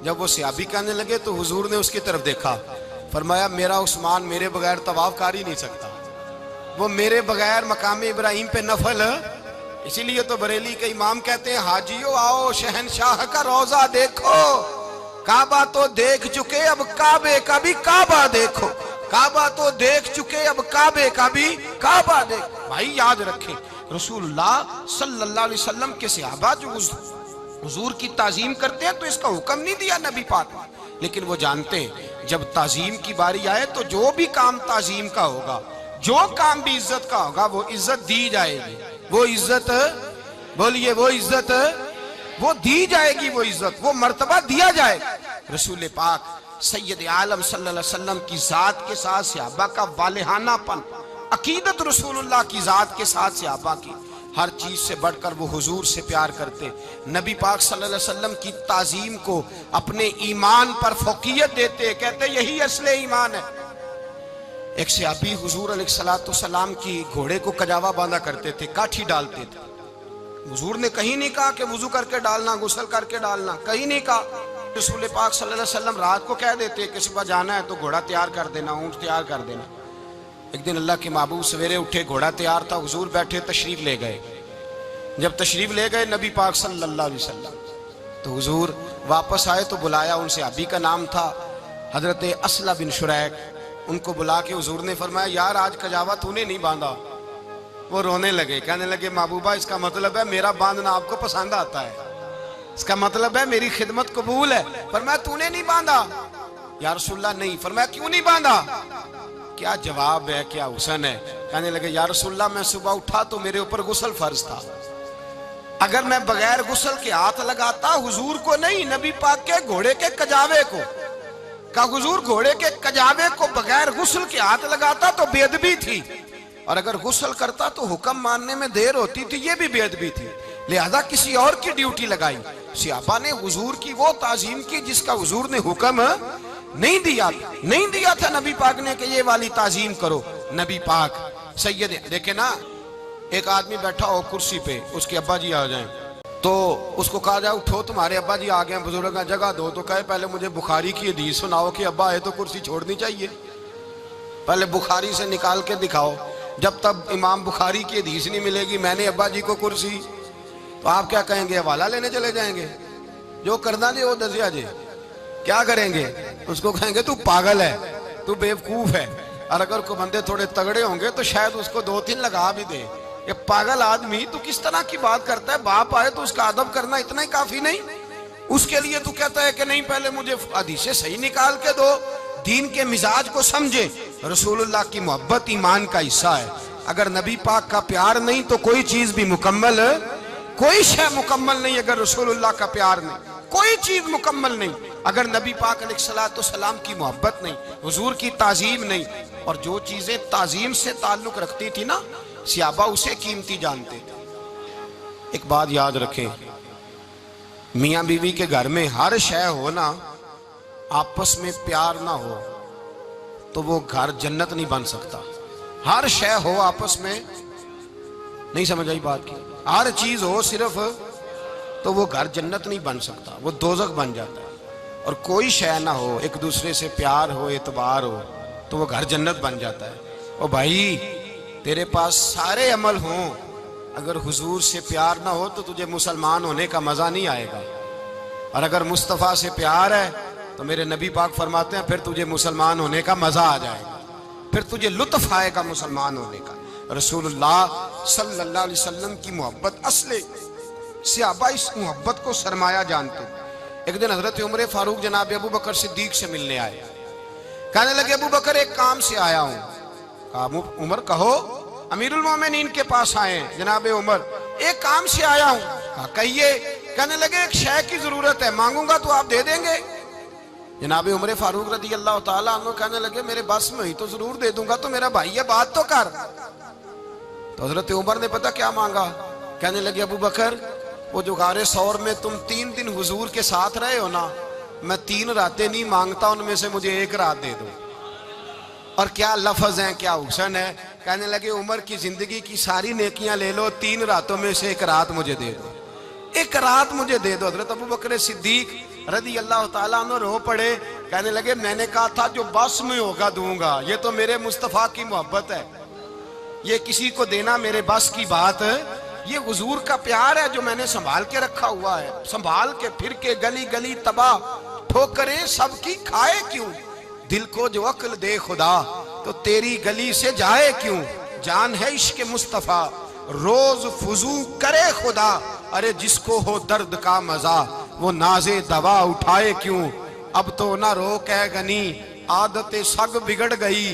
जब वो सहाबी कहने लगे तो हुजूर ने उसकी तरफ देखा, फरमाया मेरा उस्मान मेरे बगैर तवाफ कर ही नहीं सकता, वो मेरे बगैर मकाम इब्राहिम पे नफल। इसीलिए तो बरेली के इमाम कहते हैं हाजियो आओ शहनशाह का रोजा देखो, काबा तो देख चुके अब काबे का भी काबा देखो, काबा तो देख चुके अब काबे का भी काबा देखो। भाई याद रखें रसूलुल्लाह सल्लल्लाहु अलैहि वसल्लम के सहाबा जो हुजूर की ताजीम करते हैं तो इसका हुक्म नहीं दिया नबी पाक, लेकिन वो जानते हैं जब ताजीम की बारी आए तो जो भी काम ताजीम का होगा, जो काम भी इज्जत का होगा वो इज्जत दी जाएगी, वो इज्जत बोलिए, वो इज्जत वो दी जाएगी, वो इज्जत वो मर्तबा दिया जाएगा। रसूल पाक सैयद आलम सल्लल्लाहु अलैहि वसल्लम की जात के साथ सहाबा का वालिहानापन, अकीदत रसूलुल्लाह की जात के साथ सहाबा की, हर चीज से बढ़कर वो हुजूर से प्यार करते, नबी पाक सल्लल्लाहु अलैहि वसल्लम की ताजीम को अपने ईमान पर फौकियत देते, कहते यही असले ईमान है। एक सहाबी हुजूर अलैहिस्सलाम की घोड़े को कजावा बांधा करते थे, काठी डालते थे। हुजूर ने कहीं नहीं कहा कि वुजू करके डालना, गुस्ल करके डालना, कहीं नहीं कहा। रसूल पाक सल्लल्लाहु अलैहि वसल्लम रात को कह देते कि सुबह जाना है तो घोड़ा तैयार कर देना, ऊंट तैयार कर देना। एक दिन अल्लाह के महबूब सवेरे उठे, घोड़ा तैयार था, हुजूर बैठे तशरीफ ले गए। जब तशरीफ ले गए नबी पाक सल्लल्लाहु अलैहि वसल्लम तो हुजूर वापस आए तो बुलाया, उनसे अभी का नाम था हजरत असला बिन शुरैक। उनको बुला के हुजूर ने फरमाया यार आज कजावा तूने नहीं बांधा। वो रोने लगे, कहने लगे महबूबा इसका मतलब है मेरा बांधना आपको पसंद आता है, इसका मतलब है मेरी खिदमत कबूल है। फरमाया तूने नहीं बांधा? या रसूलल्लाह नहीं। फरमाया क्यों नहीं बांधा? क्या जवाब है, क्या हुस्न है। कहने लगे या रसूलल्लाह मैं सुबह उठा तो मेरे ऊपर गुस्ल फर्ज था, अगर मैं बगैर गुस्ल के हाथ लगाता हुजूर को नहीं, नबी पाक के घोड़े के कजावे को, का हुजूर घोड़े के कजावे को बगैर गुस्ल के हाथ लगाता तो बेअदबी थी, और अगर गुस्ल करता तो हुक्म मानने में देर होती थी, ये भी बेअदबी थी। लिहाजा किसी और की ड्यूटी लगाई। सहाबा ने हुजूर की वो ताजीम की जिसका हुजूर ने हुक्म नहीं दिया था नबी पाक ने कि ये वाली ताजीम करो। नबी पाक सैयद, देखे ना, एक आदमी बैठा हो कुर्सी पे, उसके अब्बा जी आ जाएं तो उसको कहा जाए उठो तुम्हारे अब्बा जी आ गए, बुजुर्ग जगह दो, तो कहे पहले मुझे बुखारी की हदीस सुनाओ कि अब्बा आए तो कुर्सी छोड़नी चाहिए, पहले बुखारी से निकाल के दिखाओ। जब तक इमाम बुखारी की हदीस नहीं मिलेगी मैंने अब्बा जी को कुर्सी, तो आप क्या कहेंगे, हवाला लेने चले जाएंगे, जो करना जी वो दसिया जी, क्या करेंगे, उसको कहेंगे तू पागल है, तू बेवकूफ है। और अगर कोई बंदे थोड़े तगड़े होंगे तो शायद उसको 2-3 लगा भी दे, ये पागल आदमी तू किस तरह की बात करता है, बाप आए तो उसका अदब करना इतना ही काफी नहीं, उसके लिए तू कहता है कि नहीं पहले मुझे हदीसें सही निकाल के दो, दीन के मिजाज को समझे। रसूलुल्लाह की मोहब्बत ईमान का हिस्सा है। अगर नबी पाक का प्यार नहीं तो कोई चीज भी मुकम्मल, कोई शय मुकम्मल नहीं। अगर रसूलुल्लाह का प्यार नहीं कोई चीज मुकम्मल नहीं। अगर नबी पाक अलैहिस्सलाम की मोहब्बत नहीं, हुजूर की ताजीम नहीं, और जो चीजें ताजीम से ताल्लुक रखती थी ना, सहाबा उसे कीमती जानते थे। एक बात याद रखें, मियां बीवी के घर में हर शय हो ना, आपस में प्यार ना हो तो वो घर जन्नत नहीं बन सकता। हर शय हो आपस में, नहीं समझ आई बात की, हर चीज हो सिर्फ, तो वो घर जन्नत नहीं बन सकता, वो दोजख बन जाता है। और कोई शय ना हो, एक दूसरे से प्यार हो, एतबार हो, तो वो घर जन्नत बन जाता है। ओ भाई, तेरे पास सारे अमल हों, अगर हुजूर से प्यार ना हो तो तुझे मुसलमान होने का मजा नहीं आएगा। और अगर मुस्तफ़ा से प्यार है तो मेरे नबी पाक फरमाते हैं फिर तुझे मुसलमान होने का मजा आ जाएगा, फिर तुझे लुत्फ आएगा मुसलमान होने का। रसूलुल्लाह सल्लल्लाहु अलैहि वसल्लम की मोहब्बत असले, सहाबा इस मोहब्बत को सरमाया जानते। एक दिन हजरत उमर फारूक जनाब अबू बकर सिद्दीक से मिलने आए, कहने लगे अबू बकर एक काम से आया हूं। कहा उमर कहो। अमीरुल मोमिनीन के पास आए जनाब उमर, एक काम से आया हूं। कहा कहिए। कहने लगे एक शय की जरूरत है, मांगूंगा तो आप दे देंगे। जनाब उमर फारूक रदी अल्लाह तआला अन्हु कहने लगे मेरे बस में हुई तो जरूर दे दूंगा, तो मेरा भाई है बात तो कर। तो हजरत उमर ने पता क्या मांगा, कहने लगे अबू बकर वो जो गारे सौर में तुम 3 दिन हुजूर के साथ रहे हो ना, मैं 3 रातें नहीं मांगता, उनमें से मुझे 1 रात दे दो। और क्या लफ्ज है, क्या हुस्न है। कहने लगे उमर की जिंदगी की सारी नेकियां ले लो, 3 रातों में से 1 रात मुझे दे दो, 1 रात मुझे दे दो। हजरत अबू बकर सिद्दीक रदी अल्लाह तआला अन्हु रो पड़े, कहने लगे मैंने कहा था जो बस में होगा दूंगा, ये तो मेरे मुस्तफ़ा की मोहब्बत है, ये किसी को देना मेरे बस की बात है, ये हुजूर का प्यार है जो मैंने संभाल के रखा हुआ है। संभाल के फिर के गली गली तबाह, ठोकरें सबकी खाए क्यों, दिल को जो अक्ल दे खुदा तो तेरी गली से जाए क्यों, जान है इश्क मुस्तफ़ा रोज फुजू करे खुदा, अरे जिसको हो दर्द का मजा वो नाजे दवा उठाए क्यों, अब तो ना रोक है गनी आदतें सग बिगड़ गई,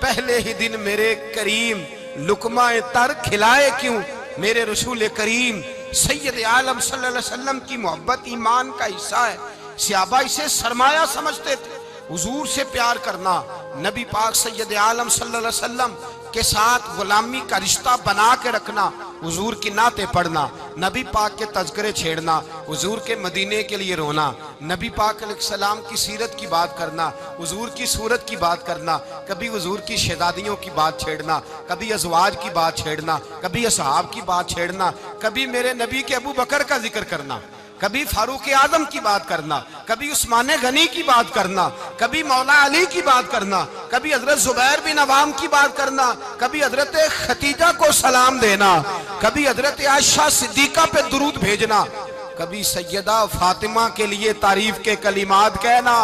पहले ही दिन मेरे करीम लुकमाए तर खिलाए क्यों। मेरे रसूल करीम सैयद आलम सल्लल्लाहु अलैहि वसल्लम की मोहब्बत ईमान का हिस्सा है। सहाबा इसे सरमाया समझते थे। हुजूर से प्यार करना, नबी पाक सैयद आलम सल्लल्लाहु अलैहि वसल्लम के साथ गुलामी का रिश्ता बना के रखना, हुजूर की नाते पढ़ना, नबी पाक के तज़किरे छेड़ना, हुजूर के मदीने के लिए रोना, नबी पाक अलैहिस्सलाम की सीरत की बात करना, हुजूर की सूरत की बात करना, कभी हुजूर की शहजादियों की बात छेड़ना, कभी अज़वाज की बात छेड़ना, कभी असहाब की बात छेड़ना, कभी मेरे नबी के अबू बकर का जिक्र करना, कभी फारूक आजम की बात करना, कभी उस्मान गनी की बात करना, कभी मौला अली की बात करना, कभी हजरत जुबैर बिन अवाम की बात करना, कभी हजरत खतीजा को सलाम देना, कभी हजरत आयशा सिद्दीका पे दुरूद भेजना, कभी सैयदा फातिमा के लिए तारीफ के कलिमात कहना।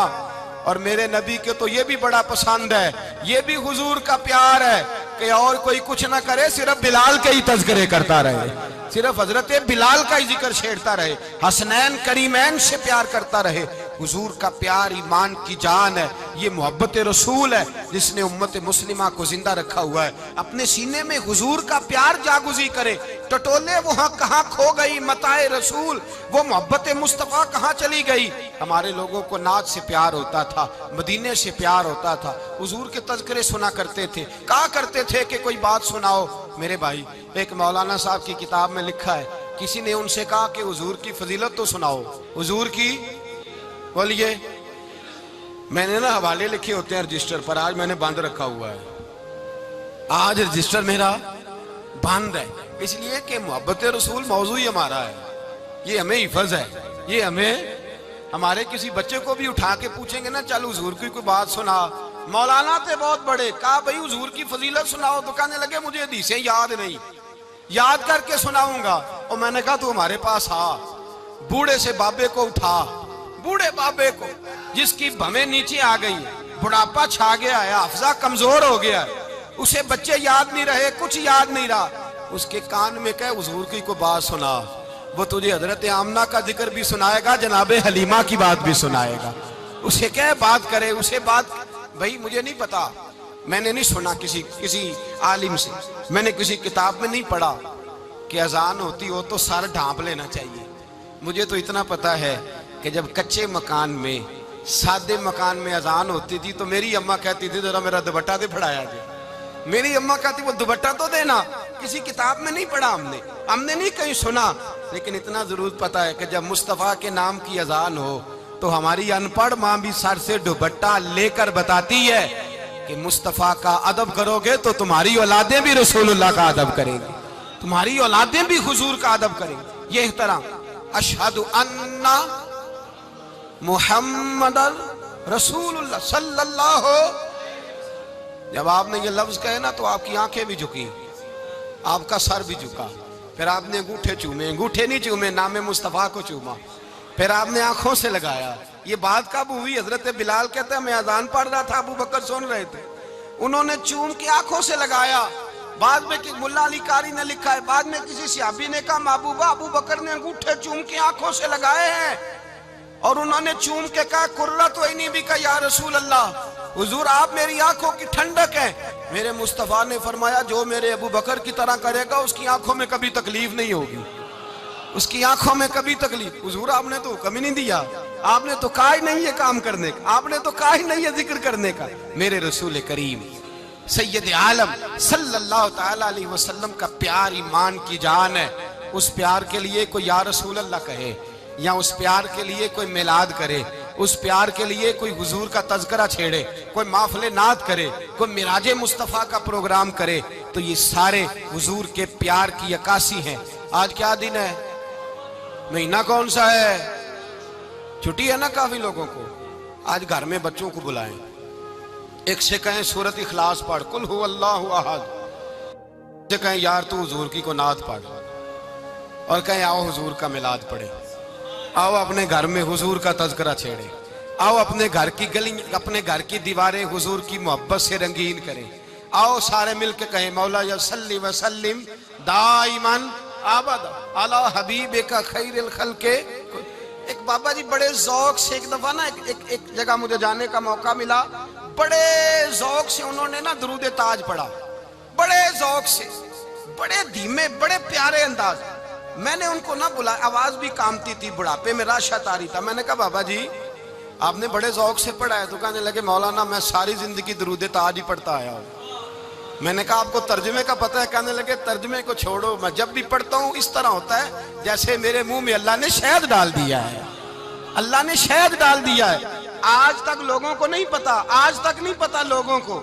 और मेरे नबी के तो ये भी बड़ा पसंद है, ये भी हुजूर का प्यार है कि और कोई कुछ ना करे, सिर्फ बिलाल के ही तज़किरे करता रहे, सिर्फ हजरत बिलाल का ही जिक्र छेड़ता रहे, हसनैन करीमैन से प्यार करता रहे। हुजूर का प्यार ईमान की जान है, ये मोहब्बत रसूल है जिसने उम्मत मुस्लिमा को जिंदा रखा हुआ है। अपने सीने में हुजूर का प्यार जागुजी करे, टटोले वहां कहां खो गई मताए रसूल, वो मोहब्बत मुस्तफा कहां चली गई। हमारे लोगों को नाच से प्यार होता था, मदीने से प्यार होता था, हुजूर के तज़किरे सुना करते थे, कहा करते थे कि कोई बात सुनाओ। मेरे भाई, एक मौलाना साहब की किताब में लिखा है, किसी ने उनसे कहा कि हुजूर की फजीलत तो सुनाओ, हुजूर की, बोलिए। मैंने ना हवाले लिखे होते हैं रजिस्टर पर, आज मैंने बंद रखा हुआ है, आज रजिस्टर मेरा बंद है, इसलिए कि मोहब्बत रसूल मौजू ही हमारा है, ये हमें हिफज है, ये हमें, हमारे किसी बच्चे को भी उठा के पूछेंगे ना चल हुजूर की कोई बात सुना, मौलाना थे बहुत बड़े, कहा भाई हुजूर की फजीलत सुनाओ, तो कहने लगे मुझे हदीसें याद नहीं, याद करके सुनाऊंगा। और मैंने कहा तू हमारे पास आ, बूढ़े से बाबे को उठा, बूढ़े बाबे को जिसकी भवें नीचे आ गई, बुढ़ापा छा गया है, हाफजा कमजोर हो गया, उसे बच्चे याद नहीं रहे, कुछ याद नहीं रहा, उसके कान में कह हुजूर की कोई बात सुना, वो तुझे हजरत आमना का जिक्र भी सुनाएगा, जनाबे हलीमा की बात भी सुनाएगा, उसे क्या बात करे, उसे बात। भाई मुझे नहीं पता, मैंने नहीं सुना किसी आलिम से, मैंने किसी किताब में नहीं पढ़ा कि अजान होती हो तो सर ढांप लेना चाहिए। मुझे तो इतना पता है कि जब कच्चे मकान में, सादे मकान में अजान होती थी तो मेरी अम्मा कहती थी जरा मेरा दुपट्टा दे फड़ाया जाए, मेरी अम्मा कहती वो दुपट्टा तो देना। किसी किताब में नहीं पढ़ा हमने नहीं कहीं सुना, लेकिन इतना जरूर पता है कि जब मुस्तफ़ा के नाम की अजान हो तो हमारी अनपढ़ माँ भी सर से दुपट्टा लेकर बताती है कि मुस्तफ़ा का अदब करोगे तो तुम्हारी औलादें भी रसूलुल्लाह का अदब करेंगी, तुम्हारी औलादें भी हुजूर का अदब करेंगी। ये तरह अशहदु अन्ना मुहम्मदन रसूलुल्लाह सल्लल्लाहु, जब आपने ये लफ्ज कहे ना तो आपकी आंखें भी झुकी, आपका सर भी झुका, फिर आपने अंगूठे चूमे, अंगूठे नहीं चूमे, नाम मुस्तफ़ा को चूमा, फिर आपने आंखों से लगाया। ये बात कब हुई? हजरत बिलाल कहते हैं मैं अजान पढ़ रहा था, अबू बकर सुन रहे थे, उन्होंने चूम के आंखों से लगाया। बाद में कि मुल्ला अली कारी ने लिखा है, बाद में किसी सहाबी ने कहा महबूबा अबू बकर ने अंगूठे चूम के आंखों से लगाए हैं, और उन्होंने चूम के कहा कुर्रत वैनी भी का या रसूल अल्लाह, हुजूर आप मेरी आंखों की ठंडक है। मेरे मुस्तफा ने फरमाया जो मेरे अबू बकर की तरह करेगा उसकी आंखों में कभी तकलीफ नहीं होगी, उसकी आंखों में कभी तकलीफ। हुजूर आपने तो हुक्म ही नहीं दिया, आपने तो कहा ही नहीं है काम करने का, आपने तो कहा ही नहीं है जिक्र करने का। मेरे रसूल करीम सैयद आलम सल्लल्लाहु तआला अलैहि वसल्लम का प्यार ईमान की जान है। उस प्यार के लिए कोई या रसूल अल्लाह कहे, या उस प्यार के लिए कोई मिलाद करे, उस प्यार के लिए कोई हुजूर का तज़किरा छेड़े, कोई माफले नात करे, कोई मिराजे मुस्तफ़ा का प्रोग्राम करे, तो ये सारे हुजूर के प्यार की अक्कासी हैं। आज क्या दिन है? महीना कौन सा है? छुट्टी है ना काफी लोगों को। आज घर में बच्चों को बुलाएं, एक से कहें सूरत इखलास पढ़, कुल हु अल्लाहु अहद, से कहें यार तू हुजूर की को नात पढ़, और कहें आओ हुजूर का मिलाद पढ़े, आओ अपने घर में हुजूर का तज़किरा छेड़े, आओ अपने घर की गली, अपने घर की दीवारें हुजूर की मोहब्बत से रंगीन करें, आओ सारे मिलकर कहें मौला या सल्ली व सल्लिम दाइमन आबद अला हबीबे का खैरिल खल्के। एक बाबा जी बड़े जौक से, एक दफा ना एक जगह मुझे जाने का मौका मिला, बड़े जौक से उन्होंने ना दुरूद ताज पढ़ा, बड़े जौक से, बड़े धीमे, बड़े प्यारे अंदाज। मैंने उनको ना बुला, आवाज भी कामती थी, बुढ़ापे में राशत आ रही था। मैंने कहा बाबा जी आपने बड़े जौक से पढ़ा है? तो कहने लगे मौलाना मैं सारी जिंदगी दुरूद ताज ही पढ़ता आया हूँ। मैंने कहा आपको तर्जुमे का पता है? कहने लगे तर्जुमे को छोड़ो, मैं जब भी पढ़ता हूँ इस तरह होता है जैसे मेरे मुंह में अल्लाह ने शहद डाल दिया है, अल्लाह ने शहद डाल दिया है। आज तक लोगों को नहीं पता, आज तक नहीं पता लोगों को,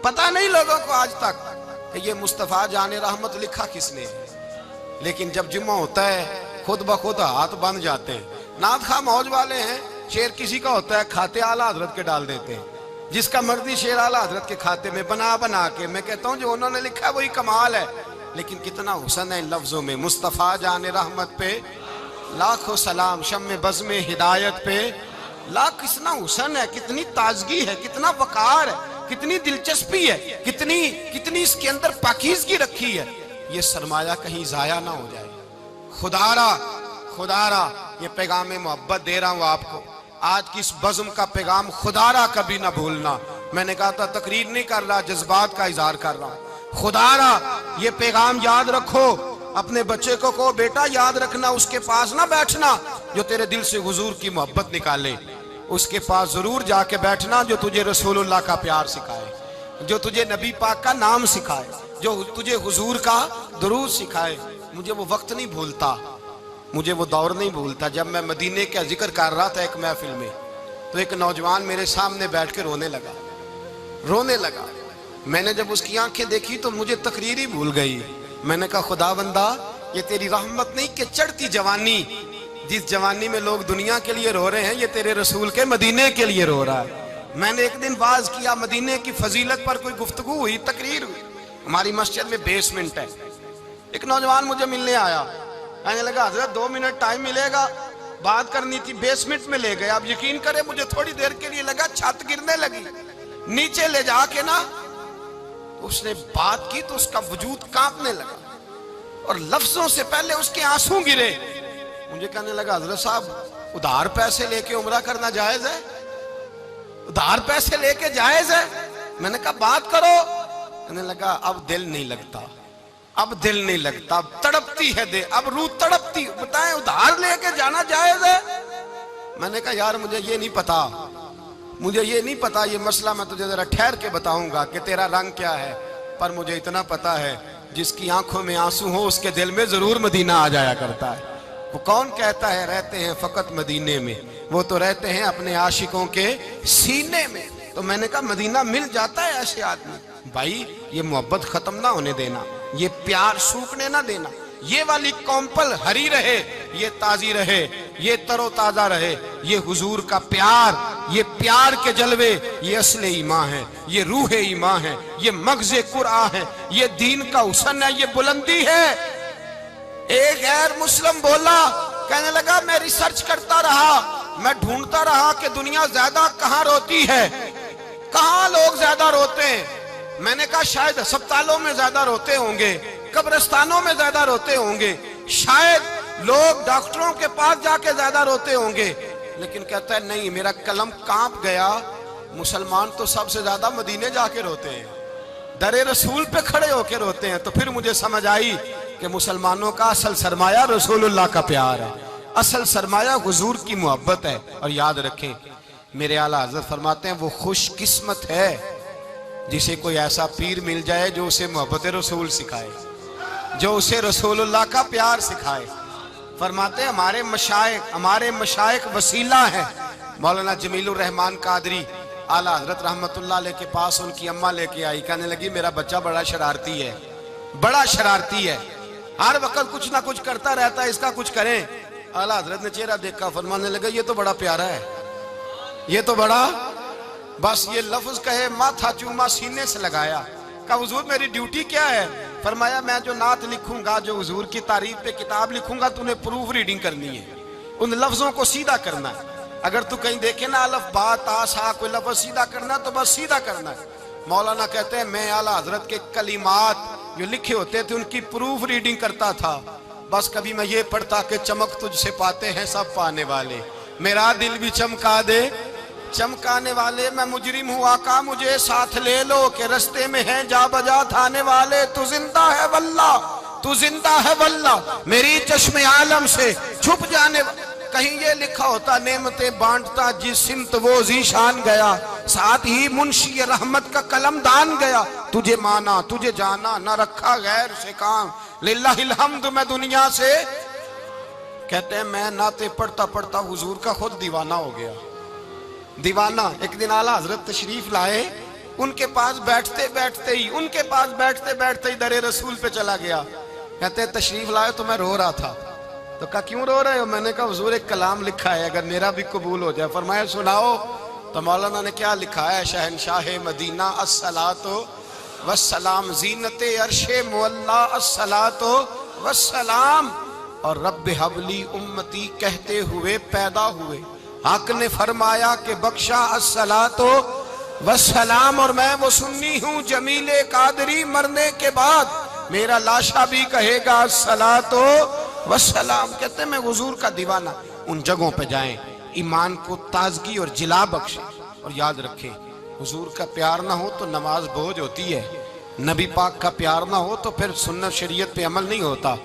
पता नहीं लोगों को आज तक ये मुस्तफ़ा जाने रहमत लिखा किसने है। लेकिन जब जुम्मा होता है खुद ब खुद हाथ बंध जाते हैं। नात खा मौज वाले हैं, शेर किसी का होता है खाते आला हजरत के डाल देते हैं, जिसका मर्जी शेर आला हजरत के खाते में बना बना के। मैं कहता हूँ जो उन्होंने लिखा है वही कमाल है, लेकिन कितना हुस्न है इन लफ्जों में। मुस्तफ़ा जाने रहमत पे लाखों सलाम, शम्मे बज़्मे हिदायत पे लाख। कितना हुस्न है, कितनी ताजगी है, कितना वकार है, कितनी दिलचस्पी है, कितनी इसके अंदर पाकीज़गी रखी है। ये सरमाया कहीं जाया ना हो जाए। खुदारा खुदारा ये पैगाम मोहब्बत दे रहा हूँ आपको, आज की इस बज़्म का पैगाम खुदारा कभी ना भूलना। मैंने कहा था तकरीर नहीं कर रहा, जज्बात का इजहार कर रहा हूं। खुदारा ये पैगाम याद रखो, अपने बच्चे को कहो बेटा याद रखना, उसके पास ना बैठना जो तेरे दिल से हुजूर की मोहब्बत निकाले, उसके पास जरूर जाके बैठना जो तुझे रसूलुल्लाह का प्यार सिखाए, जो तुझे नबी पाक का नाम सिखाए, जो तुझे हुजूर का दुरूद सिखाए। मुझे वो वक्त नहीं भूलता, मुझे वो दौर नहीं भूलता जब मैं मदीने का जिक्र कर रहा था एक महफिल में, तो एक नौजवान मेरे सामने बैठ के रोने लगा। मैंने जब उसकी आंखें देखी तो मुझे तकरीर ही भूल गई। मैंने कहा खुदा बंदा, ये तेरी रहमत नहीं कि चढ़ती जवानी, जिस जवानी में लोग दुनिया के लिए रो रहे हैं, ये तेरे रसूल के मदीने के लिए रो रहा है। मैंने एक दिन वाज किया, मदीने की फजीलत पर कोई गुफ्तगू हुई, तकरीर हुई। हमारी मस्जिद में बेसमेंट है। एक नौजवान मुझे मिलने आया, कहने लगा हज़रत 2 मिनट टाइम मिलेगा, बात करनी थी। बेसमेंट में ले गए। आप यकीन करें मुझे थोड़ी देर के लिए लगा छत गिरने लगी। नीचे ले जाके ना उसने बात की तो उसका वजूद कांपने लगा और लफ्जों से पहले उसके आंसू गिरे। मुझे कहने लगा हज़रत साहब उधार पैसे लेके उम्रा करना जायज है? उधार पैसे लेके जायज है? मैंने कहा बात करो। कहने लगा अब दिल नहीं लगता, अब दिल नहीं लगता, अब तड़पती है दे, अब रूह तड़पती। बताएं उधार लेके जाना जायज है? मैंने कहा यार मुझे ये नहीं पता, मुझे ये नहीं पता, ये मसला मैं तुझे जरा ठहर के बताऊंगा कि तेरा रंग क्या है। पर मुझे इतना पता है जिसकी आंखों में आंसू हो उसके दिल में जरूर मदीना आ जाया करता है। वो कौन कहता है रहते हैं फकत मदीने में, वो तो रहते हैं अपने आशिकों के सीने में। तो मैंने कहा मदीना मिल जाता है ऐसे आदमी। भाई ये मोहब्बत खत्म ना होने देना, ये प्यार सूखने ना देना, ये वाली कॉम्पल हरी रहे, ये ताजी रहे, ये तरोताजा रहे। ये हुजूर का प्यार, ये प्यार के जलवे, ये असले ईमान है, ये रूह ईमान है, ये मगज़े कुरान है, ये दीन का हुस्न है, ये बुलंदी है। एक गैर मुस्लिम बोला, कहने लगा मैं रिसर्च करता रहा, मैं ढूंढता रहा कि दुनिया ज्यादा कहां रोती है, कहां लोग ज्यादा रोते हैं। मैंने कहा शायद अस्पतालों में ज्यादा रोते होंगे, कब्रिस्तानों में ज्यादा रोते होंगे, शायद लोग डॉक्टरों के पास जाके ज्यादा रोते होंगे। लेकिन कहता है नहीं, मेरा कलम कांप गया, मुसलमान तो सबसे ज्यादा मदीने जाके रोते हैं, दरे रसूल पे खड़े होके रोते हैं। तो फिर मुझे समझ आई कि मुसलमानों का असल सरमाया रसूलुल्लाह का प्यार है, असल सरमाया हुजूर की मोहब्बत है। और याद रखें मेरे आला हज़रत फरमाते हैं वो खुशकिस्मत है जिसे कोई ऐसा पीर मिल जाए जो उसे मोहब्बत रसूल सिखाए, जो उसे रसूलुल्लाह का प्यार सिखाए। फरमाते हैं हमारे मशाइख वसीला है। मौलाना जमीलुर रहमान कादरी आला हजरत रहमतुल्लाह अलैह के पास उनकी अम्मा लेके आई, कहने लगी मेरा बच्चा बड़ा शरारती है, बड़ा शरारती है, हर वक्त कुछ ना कुछ करता रहता है, इसका कुछ करें। आला हजरत ने चेहरा देखा, फरमाने लगा ये तो बड़ा प्यारा है, ये तो बड़ा, बस ये लफ्ज कहे माथा चूमा सीने से लगाया। कहा हुजूर मेरी ड्यूटी क्या है? फरमाया मैं जो नात लिखूंगा, जो हुजूर की तारीफ पे किताब लिखूंगा, तूने प्रूफ रीडिंग करनी है, उन लफ्जों को सीधा करना है। अगर तू कहीं देखे ना अलफ बा ता सा कोई लफ्ज सीधा करना तो बस सीधा करना है। मौलाना कहते हैं मैं आला हजरत के कलिमात जो लिखे होते थे उनकी प्रूफ रीडिंग करता था। बस कभी मैं ये पढ़ता कि चमक तुझसे पाते हैं सब पाने वाले, मेरा दिल भी चमका दे चमकाने वाले, मैं मुजरिम हूँ आका मुझे साथ ले लो कि रस्ते में है जा बजा थाने वाले। तू जिंदा है वल्ला, तू जिंदा है वल्ला, मेरी चश्मे आलम से छुप जाने। कहीं ये लिखा होता नेमतें बांटता जिस सिमत वो जीशान गया, साथ ही मुंशी रहमत का कलम दान गया। तुझे माना तुझे जाना न रखा गैर से काम, लिल्लाहिल हम्द मैं दुनिया से। कहते हैं मैं नाते पढ़ता पढ़ता हुजूर का खुद दीवाना हो गया, दीवाना। एक दिन आला हजरत तशरीफ लाए, उनके पास बैठते बैठते ही दरे रसूल पे चला गया। कहते हैं तशरीफ लाए तो मैं रो रहा था। तो कहा क्यों रो रहे हो? मैंने कहा हुजूर एक कलाम लिखा है, अगर मेरा भी कबूल हो जाए। फरमाया सुनाओ। तो मौलाना ने क्या लिखा है? शहनशाह मदीना अस्सलातो वस्सलाम, जीनते अर्शे मुअल्ला अस्सलातो वस्सलाम, और रब्ब हबली उम्मती कहते हुए पैदा हुए। हक ने फरमाया कि बख्शा अस्सलातो वस्सलाम, और मैं वो सुन्नी हूँ जमीले कादरी, मरने के बाद मेरा लाशा भी कहेगा अस्सलातो वस्सलाम। कहते मैं हुजूर का दीवाना। उन जगहों पे जाएं ईमान को ताजगी और जिला बख्शे। और याद रखें, हुजूर का प्यार ना हो तो नमाज बोझ होती है, नबी पाक का प्यार ना हो तो फिर सुन्नत शरीयत पे अमल नहीं होता।